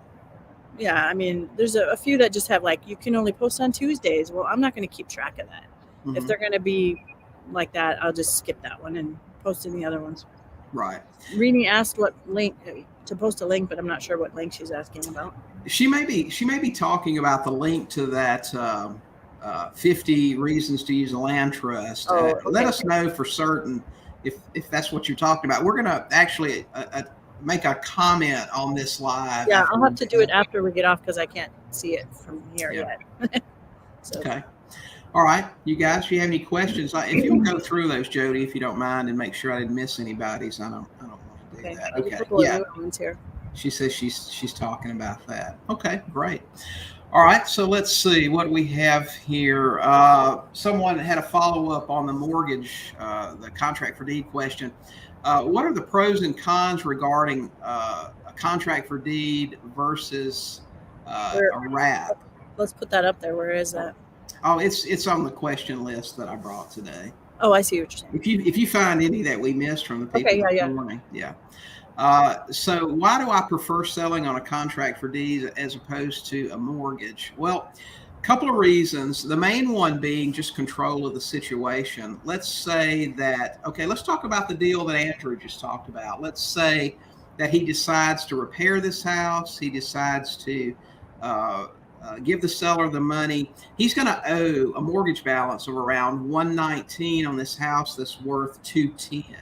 Yeah, I mean, there's a few that just have you can only post on Tuesdays. Well, I'm not going to keep track of that. Mm-hmm. If they're going to be like that, I'll just skip that one and post in the other ones. Right. Rini asked what link to post a link, but I'm not sure what link she's asking about. She may be talking about the link to that 50 reasons to use a land trust. Oh, okay. Let us know for certain if that's what you're talking about. We're going to actually make a comment on this live. Yeah, I'll have to do it after we get off because I can't see it from here yet. So. Okay. All right, you guys, if you have any questions, if you'll go through those, Jodi, if you don't mind, and make sure I didn't miss anybody's. I don't want to do that. Okay. Yeah. Here. She says she's talking about that. Okay, great. All right, so let's see what we have here. Someone had a follow-up on the mortgage, the contract for deed question. What are the pros and cons regarding a contract for deed versus a wrap? Let's put that up there. Where is that? Oh, it's on the question list that I brought today. Oh, I see what you're saying. If you find any that we missed from the people this morning, yeah. So why do I prefer selling on a contract for deeds as opposed to a mortgage? Well, a couple of reasons. The main one being just control of the situation. Let's say that, okay, let's talk about the deal that Andrew just talked about. Let's say that he decides to repair this house. He decides to give the seller the money. He's going to owe a mortgage balance of around $119 on this house that's worth $210.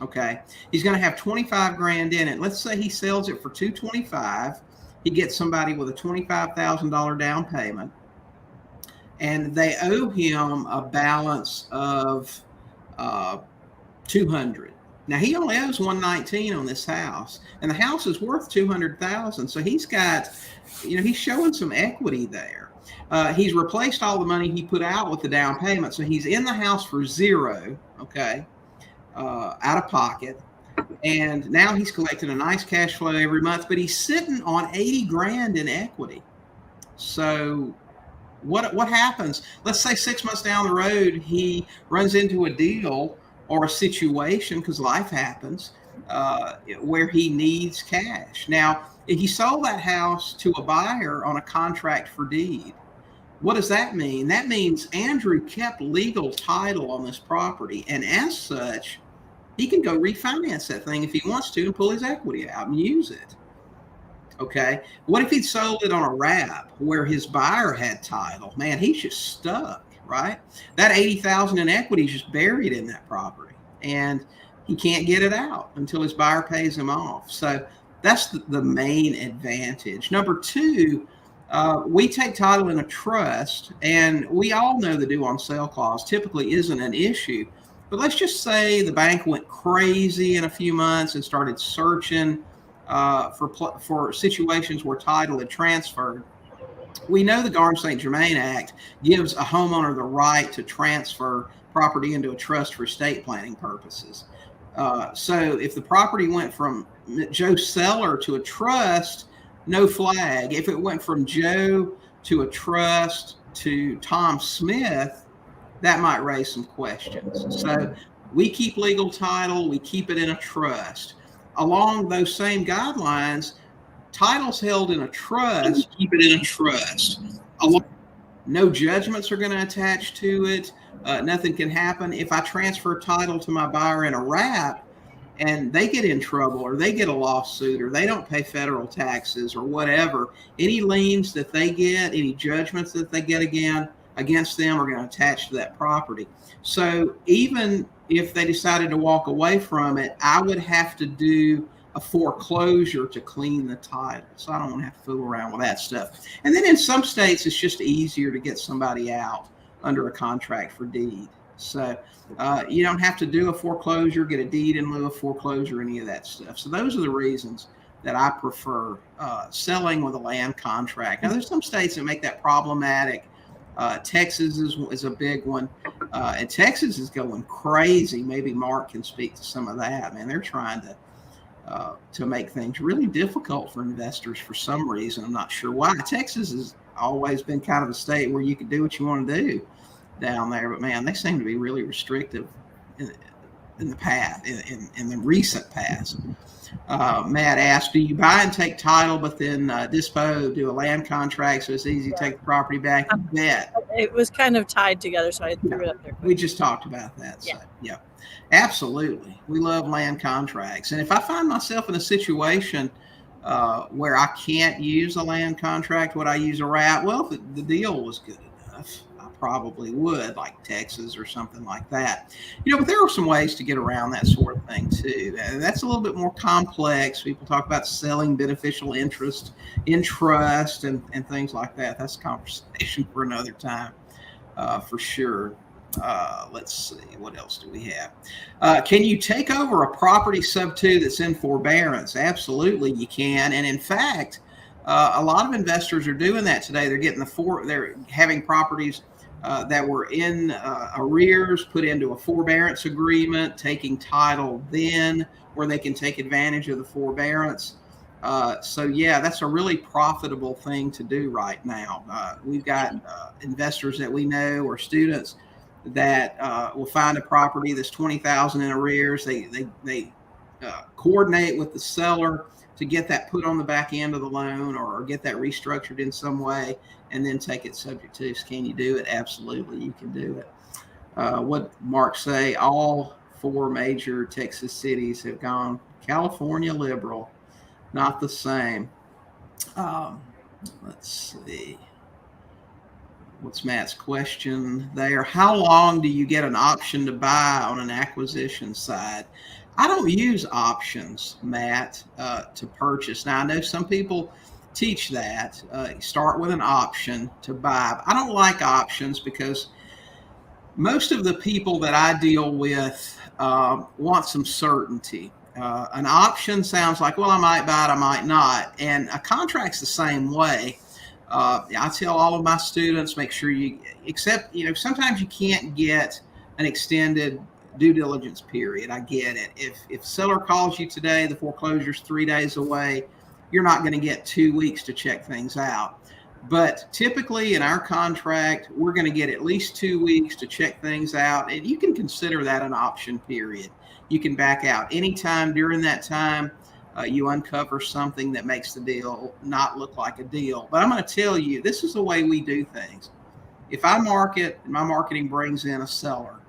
Okay, he's going to have 25 grand in it. Let's say he sells it for $225. He gets somebody with a $25,000 down payment, and they owe him a balance of $200. Now he only owes $119 on this house, and the house is worth $200,000. So he's got, he's showing some equity there. He's replaced all the money he put out with the down payment, so he's in the house for zero. Okay. Out of pocket, and now he's collecting a nice cash flow every month, but he's sitting on 80 grand in equity. So what happens? Let's say 6 months down the road, he runs into a deal or a situation, because life happens, where he needs cash. Now, if he sold that house to a buyer on a contract for deed, what does that mean? That means Andrew kept legal title on this property, and as such, he can go refinance that thing if he wants to and pull his equity out and use it. Okay. What if he'd sold it on a wrap where his buyer had title? Man, he's just stuck, right? That $80,000 in equity is just buried in that property, and he can't get it out until his buyer pays him off. So that's the main advantage. Number two, we take title in a trust, and we all know the due on sale clause typically isn't an issue. But let's just say the bank went crazy in a few months and started searching for situations where title had transferred. We know the Garn-St. Germain Act gives a homeowner the right to transfer property into a trust for estate planning purposes. So if the property went from Joe Seller to a trust, no flag. If it went from Joe to a trust to Tom Smith, that might raise some questions. So we keep legal title, we keep it in a trust. Along those same guidelines, titles held in a trust, keep it in a trust. No judgments are going to attach to it. Nothing can happen. If I transfer title to my buyer in a wrap and they get in trouble, or they get a lawsuit, or they don't pay federal taxes or whatever, any liens that they get, any judgments that they get against them are going to attach to that property. So even if they decided to walk away from it, I would have to do a foreclosure to clean the title. So I don't want to have to fool around with that stuff. And then in some states, it's just easier to get somebody out under a contract for deed. So you don't have to do a foreclosure, get a deed in lieu of foreclosure, any of that stuff. So those are the reasons that I prefer selling with a land contract. Now, there's some states that make that problematic. Texas is a big one, and Texas is going crazy. Maybe Mark can speak to some of that. Man, they're trying to make things really difficult for investors for some reason. I'm not sure why. Texas has always been kind of a state where you can do what you want to do down there, but man, they seem to be really restrictive in the past, in the recent past. Matt asked, do you buy and take title, but then do a land contract so it's easy to take the property back? You bet. It was kind of tied together, so I threw it up there. We just talked about that. So, yeah, absolutely. We love land contracts. And if I find myself in a situation where I can't use a land contract, would I use a wrap? Well, if the deal was good enough, probably would, like Texas or something like that. But there are some ways to get around that sort of thing too. And that's a little bit more complex. People talk about selling beneficial interest in trust and things like that. That's a conversation for another time, for sure. Let's see, what else do we have? Can you take over a property sub-2 that's in forbearance? Absolutely, you can. And in fact, a lot of investors are doing that today. They're getting they're having properties that were in arrears put into a forbearance agreement, taking title then, where they can take advantage of the forbearance. So yeah, that's a really profitable thing to do right now. We've got investors that we know or students that will find a property that's $20,000 in arrears. They coordinate with the seller to get that put on the back end of the loan or get that restructured in some way, and then take it subject to. Can you do it? Absolutely, you can do it. What Mark say? All 4 major Texas cities have gone California liberal. Not the same. Let's see. What's Matt's question there? How long do you get an option to buy on an acquisition side? I don't use options, Matt, to purchase. Now, I know some people teach that. Start with an option to buy. I don't like options because most of the people that I deal with want some certainty. An option sounds like, well, I might buy it, I might not. And a contract's the same way. I tell all of my students, make sure you accept, sometimes you can't get an extended due diligence period. I get it. If seller calls you today, the foreclosure's 3 days away, you're not going to get 2 weeks to check things out. But typically in our contract, we're going to get at least 2 weeks to check things out. And you can consider that an option period. You can back out anytime during that time. You uncover something that makes the deal not look like a deal. But I'm going to tell you, this is the way we do things. If I market and my marketing brings in a seller,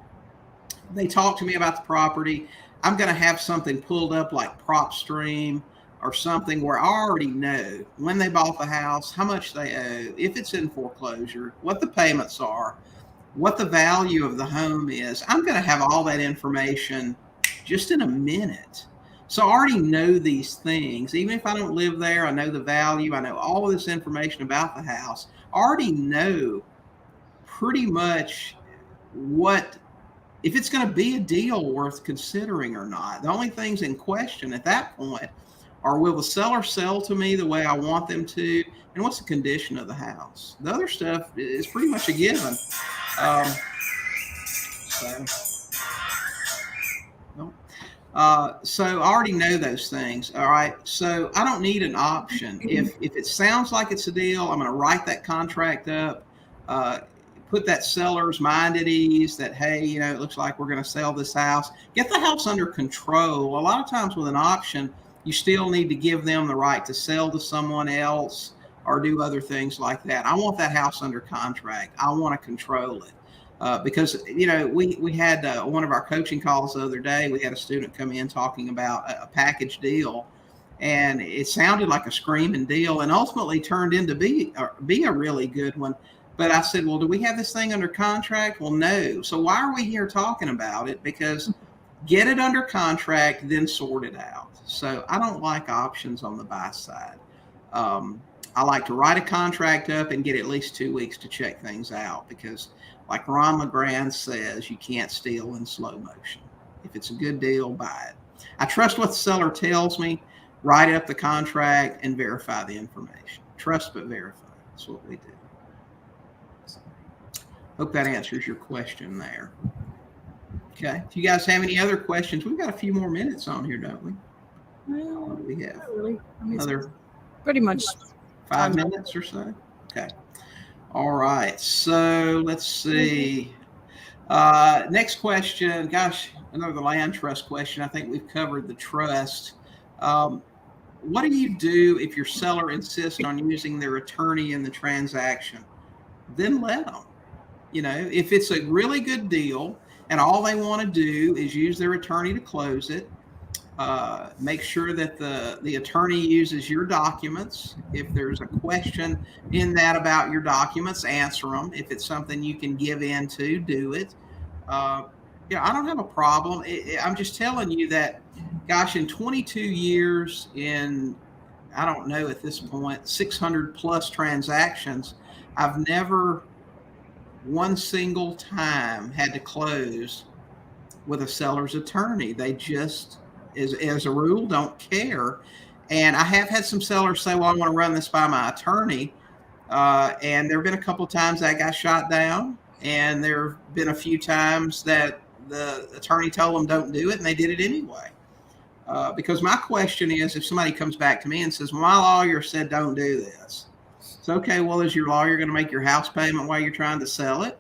they talk to me about the property, I'm going to have something pulled up like PropStream or something where I already know when they bought the house, how much they owe, if it's in foreclosure, what the payments are, what the value of the home is. I'm going to have all that information just in a minute. So I already know these things. Even if I don't live there, I know the value. I know all of this information about the house. I already know pretty much if it's going to be a deal worth considering or not. The only things in question at that point are, will the seller sell to me the way I want them to? And what's the condition of the house? The other stuff is pretty much a given. So I already know those things. All right. So I don't need an option. If it sounds like it's a deal, I'm going to write that contract up, put that seller's mind at ease that, hey, it looks like we're going to sell this house. Get the house under control. A lot of times with an option, you still need to give them the right to sell to someone else or do other things like that. I want that house under contract. I want to control it. Because, we had one of our coaching calls the other day. We had a student come in talking about a package deal, and it sounded like a screaming deal and ultimately turned into be a really good one. But I said, well, do we have this thing under contract? Well, no. So why are we here talking about it? Because get it under contract, then sort it out. So I don't like options on the buy side. I like to write a contract up and get at least 2 weeks to check things out, because like Ron LeGrand says, you can't steal in slow motion. If it's a good deal, buy it. I trust what the seller tells me, write up the contract, and verify the information. Trust but verify. That's what we do. So, hope that answers your question there. Okay. If you guys have any other questions, we've got a few more minutes on here, don't we? Well, what do we have? not really. Another pretty much 5 minutes or so. Okay. All right. So let's see. Next question. Gosh, another land trust question. I think we've covered the trust. What do you do if your seller insists on using their attorney in the transaction? Then let them. If it's a really good deal and all they want to do is use their attorney to close it, make sure that the attorney uses your documents. If there's a question in that about your documents, answer them. If it's something you can give in to, do it. I don't have a problem. I'm just telling you that, gosh, in 22 years, I don't know at this point, 600 plus transactions, I've never one single time had to close with a seller's attorney. They just, as a rule, don't care. And I have had some sellers say, well, I want to run this by my attorney. And there have been a couple of times that got shot down. And there have been a few times that the attorney told them don't do it, and they did it anyway. Because my question is, if somebody comes back to me and says, well, my lawyer said don't do this. It's okay, well, is your lawyer going to make your house payment while you're trying to sell it?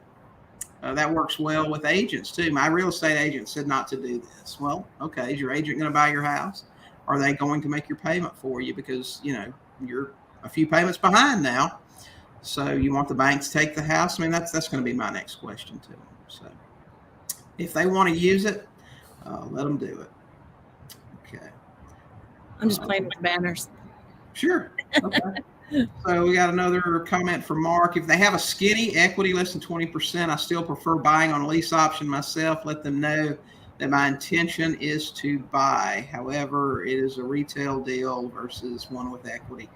That works well with agents too. My real estate agent said not to do this. Well, okay, is your agent going to buy your house? Are they going to make your payment for you? Because, you're a few payments behind now. So you want the bank to take the house? I mean, that's going to be my next question to them. So if they want to use it, let them do it. Okay. I'm just playing with banners. Sure. Okay. So we got another comment from Mark. If they have a skinny equity less than 20%, I still prefer buying on a lease option myself. Let them know that my intention is to buy. However, it is a retail deal versus one with equity.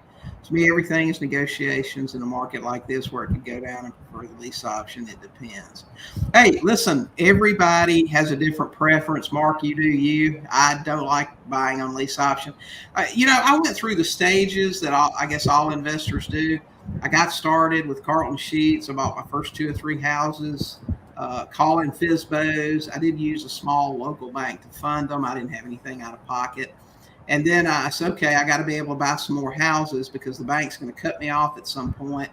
To me, everything is negotiations in a market like this where it could go down and prefer the lease option. It depends. Hey, listen, everybody has a different preference. Mark, you do you. I don't like buying on lease option. I went through the stages that I guess all investors do. I got started with Carlton Sheets. I bought my first 2 or 3 houses, calling FSBOs. I did use a small local bank to fund them. I didn't have anything out of pocket. And then I said, okay, I got to be able to buy some more houses because the bank's going to cut me off at some point.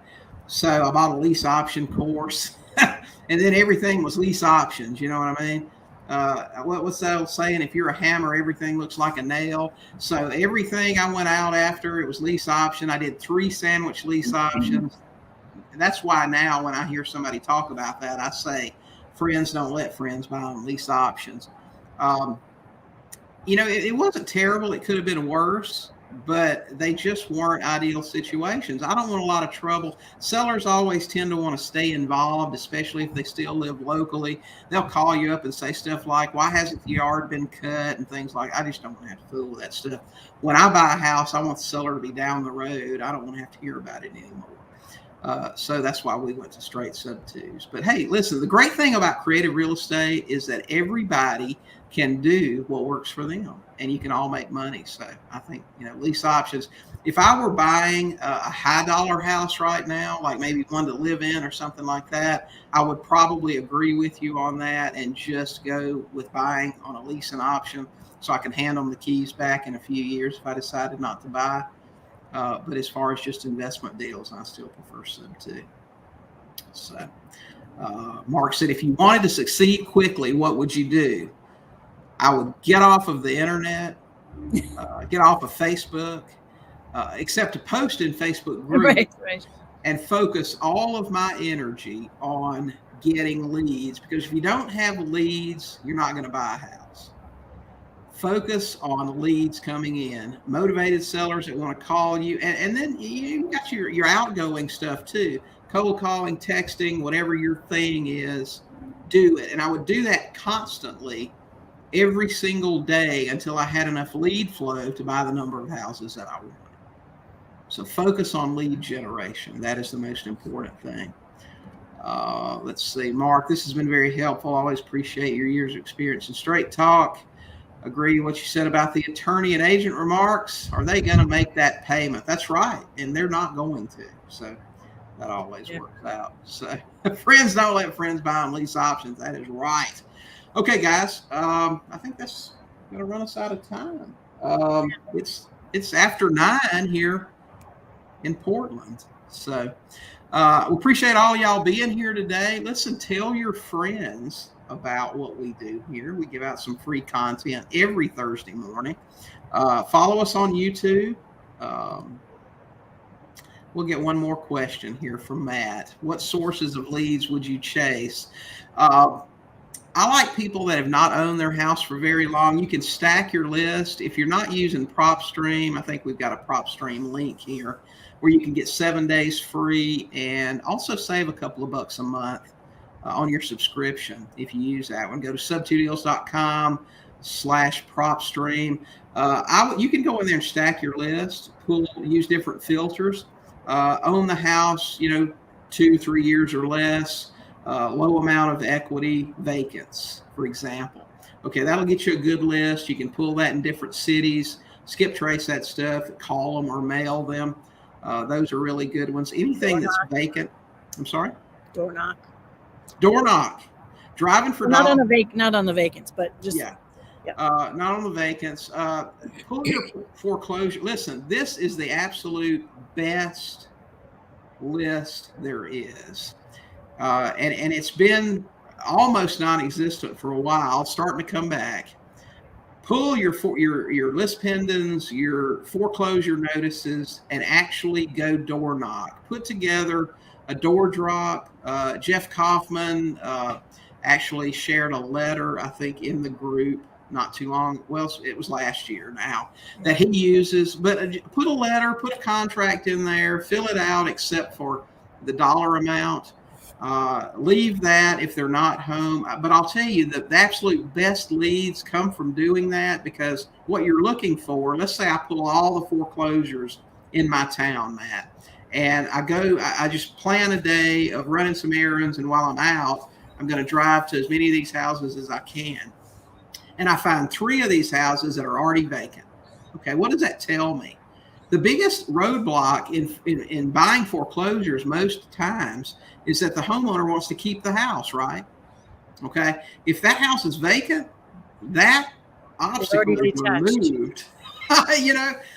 So I bought a lease option course, and then everything was lease options. You know what I mean? What's that old saying? If you're a hammer, everything looks like a nail. So everything I went out after, it was lease option. I did 3 sandwich lease options. And that's why now when I hear somebody talk about that, I say, friends don't let friends buy on lease options. It wasn't terrible. It could have been worse, but they just weren't ideal situations. I don't want a lot of trouble. Sellers always tend to want to stay involved, especially if they still live locally. They'll call you up and say stuff like, why hasn't the yard been cut, and things like that. I just don't want to have to fool with that stuff. When I buy a house, I want the seller to be down the road. I don't want to have to hear about it anymore. So that's why we went to straight sub-2s. But hey, listen, the great thing about creative real estate is that everybody can do what works for them, and you can all make money. So I think, lease options, if I were buying a high dollar house right now, like maybe one to live in or something like that, I would probably agree with you on that and just go with buying on a lease and option so I can hand them the keys back in a few years if I decided not to buy. But as far as just investment deals, I still prefer sub-2. So Mark said, if you wanted to succeed quickly, what would you do? I would get off of the internet, get off of Facebook, except to post in Facebook groups, right. And focus all of my energy on getting leads. Because if you don't have leads, you're not going to buy a house. Focus on leads coming in, motivated sellers that want to call you. And then you got your outgoing stuff too. Cold calling, texting, whatever your thing is, do it. And I would do that constantly every single day until I had enough lead flow to buy the number of houses that I wanted. So focus on lead generation. That is the most important thing. Let's see, Mark, this has been very helpful. I always appreciate your years of experience in straight talk. Agree with what you said about the attorney and agent remarks. Are they going to make that payment? That's right. And they're not going to. So that always works out. So friends don't let friends buy on lease options. That is right. Okay, guys, I think that's going to run us out of time. It's after 9 here in Portland. So we appreciate all y'all being here today. Listen, tell your friends about what we do here. We give out some free content every Thursday morning. Follow us on YouTube. We'll get one more question here from Matt. What sources of leads would you chase? I like people that have not owned their house for very long. You can stack your list. If you're not using PropStream, I think we've got a PropStream link here where you can get 7 days free and also save a couple of bucks a month on your subscription if you use that one. Go to sub2deals.com/PropStream. You can go in there and stack your list, use different filters, own the house, 2-3 years or less. low amount of equity vacants, for example. Okay, that'll get you a good list. You can pull that in different cities, skip trace that stuff, call them or mail them. Those are really good ones. Anything that's vacant. I'm sorry? Door knock. Door knock. Driving for not on the vacants, but just not on the vacants. Pull your foreclosure. Listen, this is the absolute best list there is, and it's been almost non-existent for a while, starting to come back. Pull your list pendants, your foreclosure notices, and actually go door knock. Put together a door drop. Jeff Kaufman actually shared a letter, I think, in the group not too long. Well, it was last year now that he uses. But put a letter, put a contract in there, fill it out, except for the dollar amount. Leave that if they're not home. But I'll tell you that the absolute best leads come from doing that, because what you're looking for, let's say I pull all the foreclosures in my town, Matt, and I just plan a day of running some errands, and while I'm out, I'm going to drive to as many of these houses as I can. And I find 3 of these houses that are already vacant. Okay, what does that tell me? The biggest roadblock in buying foreclosures most times is that the homeowner wants to keep the house, right? Okay, if that house is vacant, that obstacle is removed.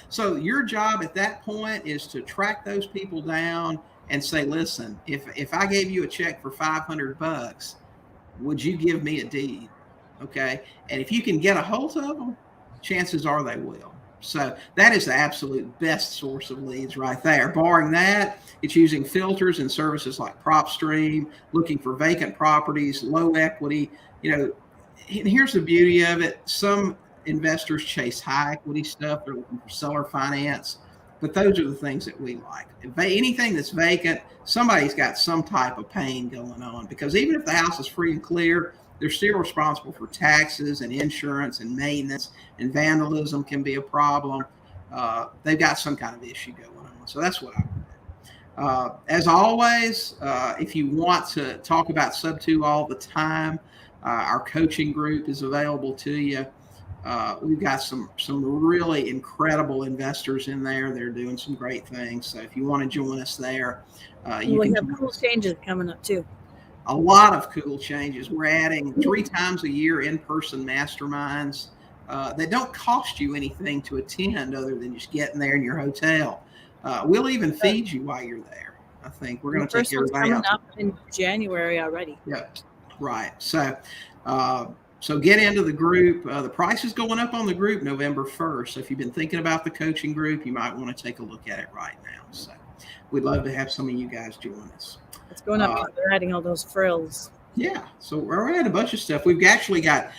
So your job at that point is to track those people down and say, listen, if I gave you a check for $500, would you give me a deed? Okay, and if you can get a hold of them, chances are they will. So that is the absolute best source of leads right there. Barring that, it's using filters and services like PropStream, looking for vacant properties, low equity. And here's the beauty of it. Some investors chase high equity stuff. They're looking for seller finance, but those are the things that we like. If anything that's vacant, somebody's got some type of pain going on, because even if the house is free and clear, they're still responsible for taxes and insurance and maintenance, and vandalism can be a problem. They've got some kind of issue going on. So that's what I would do. As always, if you want to talk about Sub2 all the time, our coaching group is available to you. We've got some really incredible investors in there. They're doing some great things. So if you want to join us there, we have cool changes coming up too. A lot of cool changes. We're adding 3 times a year in-person masterminds that don't cost you anything to attend other than just getting there in your hotel. We'll even feed you while you're there. I think we're going to take everybody out. Coming up in January already. Yeah, right. So get into the group. The price is going up on the group November 1st. So if you've been thinking about the coaching group, you might want to take a look at it right now. So we'd love to have some of you guys join us. It's going up. They're adding all those frills. Yeah, so we're adding a bunch of stuff. We've actually got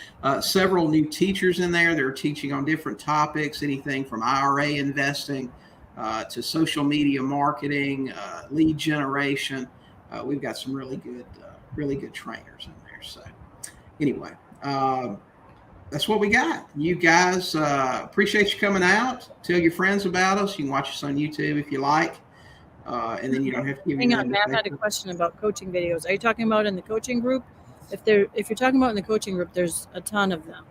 several new teachers in there. They're teaching on different topics, anything from IRA investing to social media marketing, lead generation. We've got some really good trainers in there. So anyway, that's what we got. You guys, appreciate you coming out. Tell your friends about us. You can watch us on YouTube if you like. And then you don't have to give me. Hang on, Matt had a question about coaching videos. Are you talking about in the coaching group? If you're talking about in the coaching group, there's a ton of them.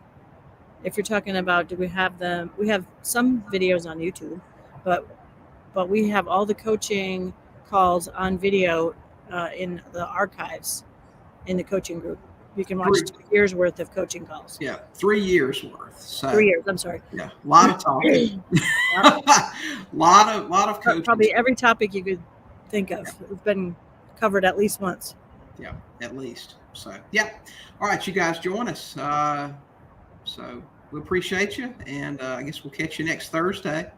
If you're talking about, do we have them? We have some videos on YouTube, but we have all the coaching calls on video in the archives in the coaching group. You can watch 2 years worth of coaching calls. Yeah, 3 years worth. So, 3 years. I'm sorry. Yeah, a lot of talking. lot of coaching. Probably every topic you could think of has been covered at least once. Yeah, at least. So yeah. All right, you guys join us. So we appreciate you, and I guess we'll catch you next Thursday.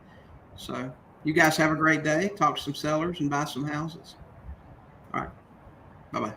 So you guys have a great day. Talk to some sellers and buy some houses. All right. Bye-bye.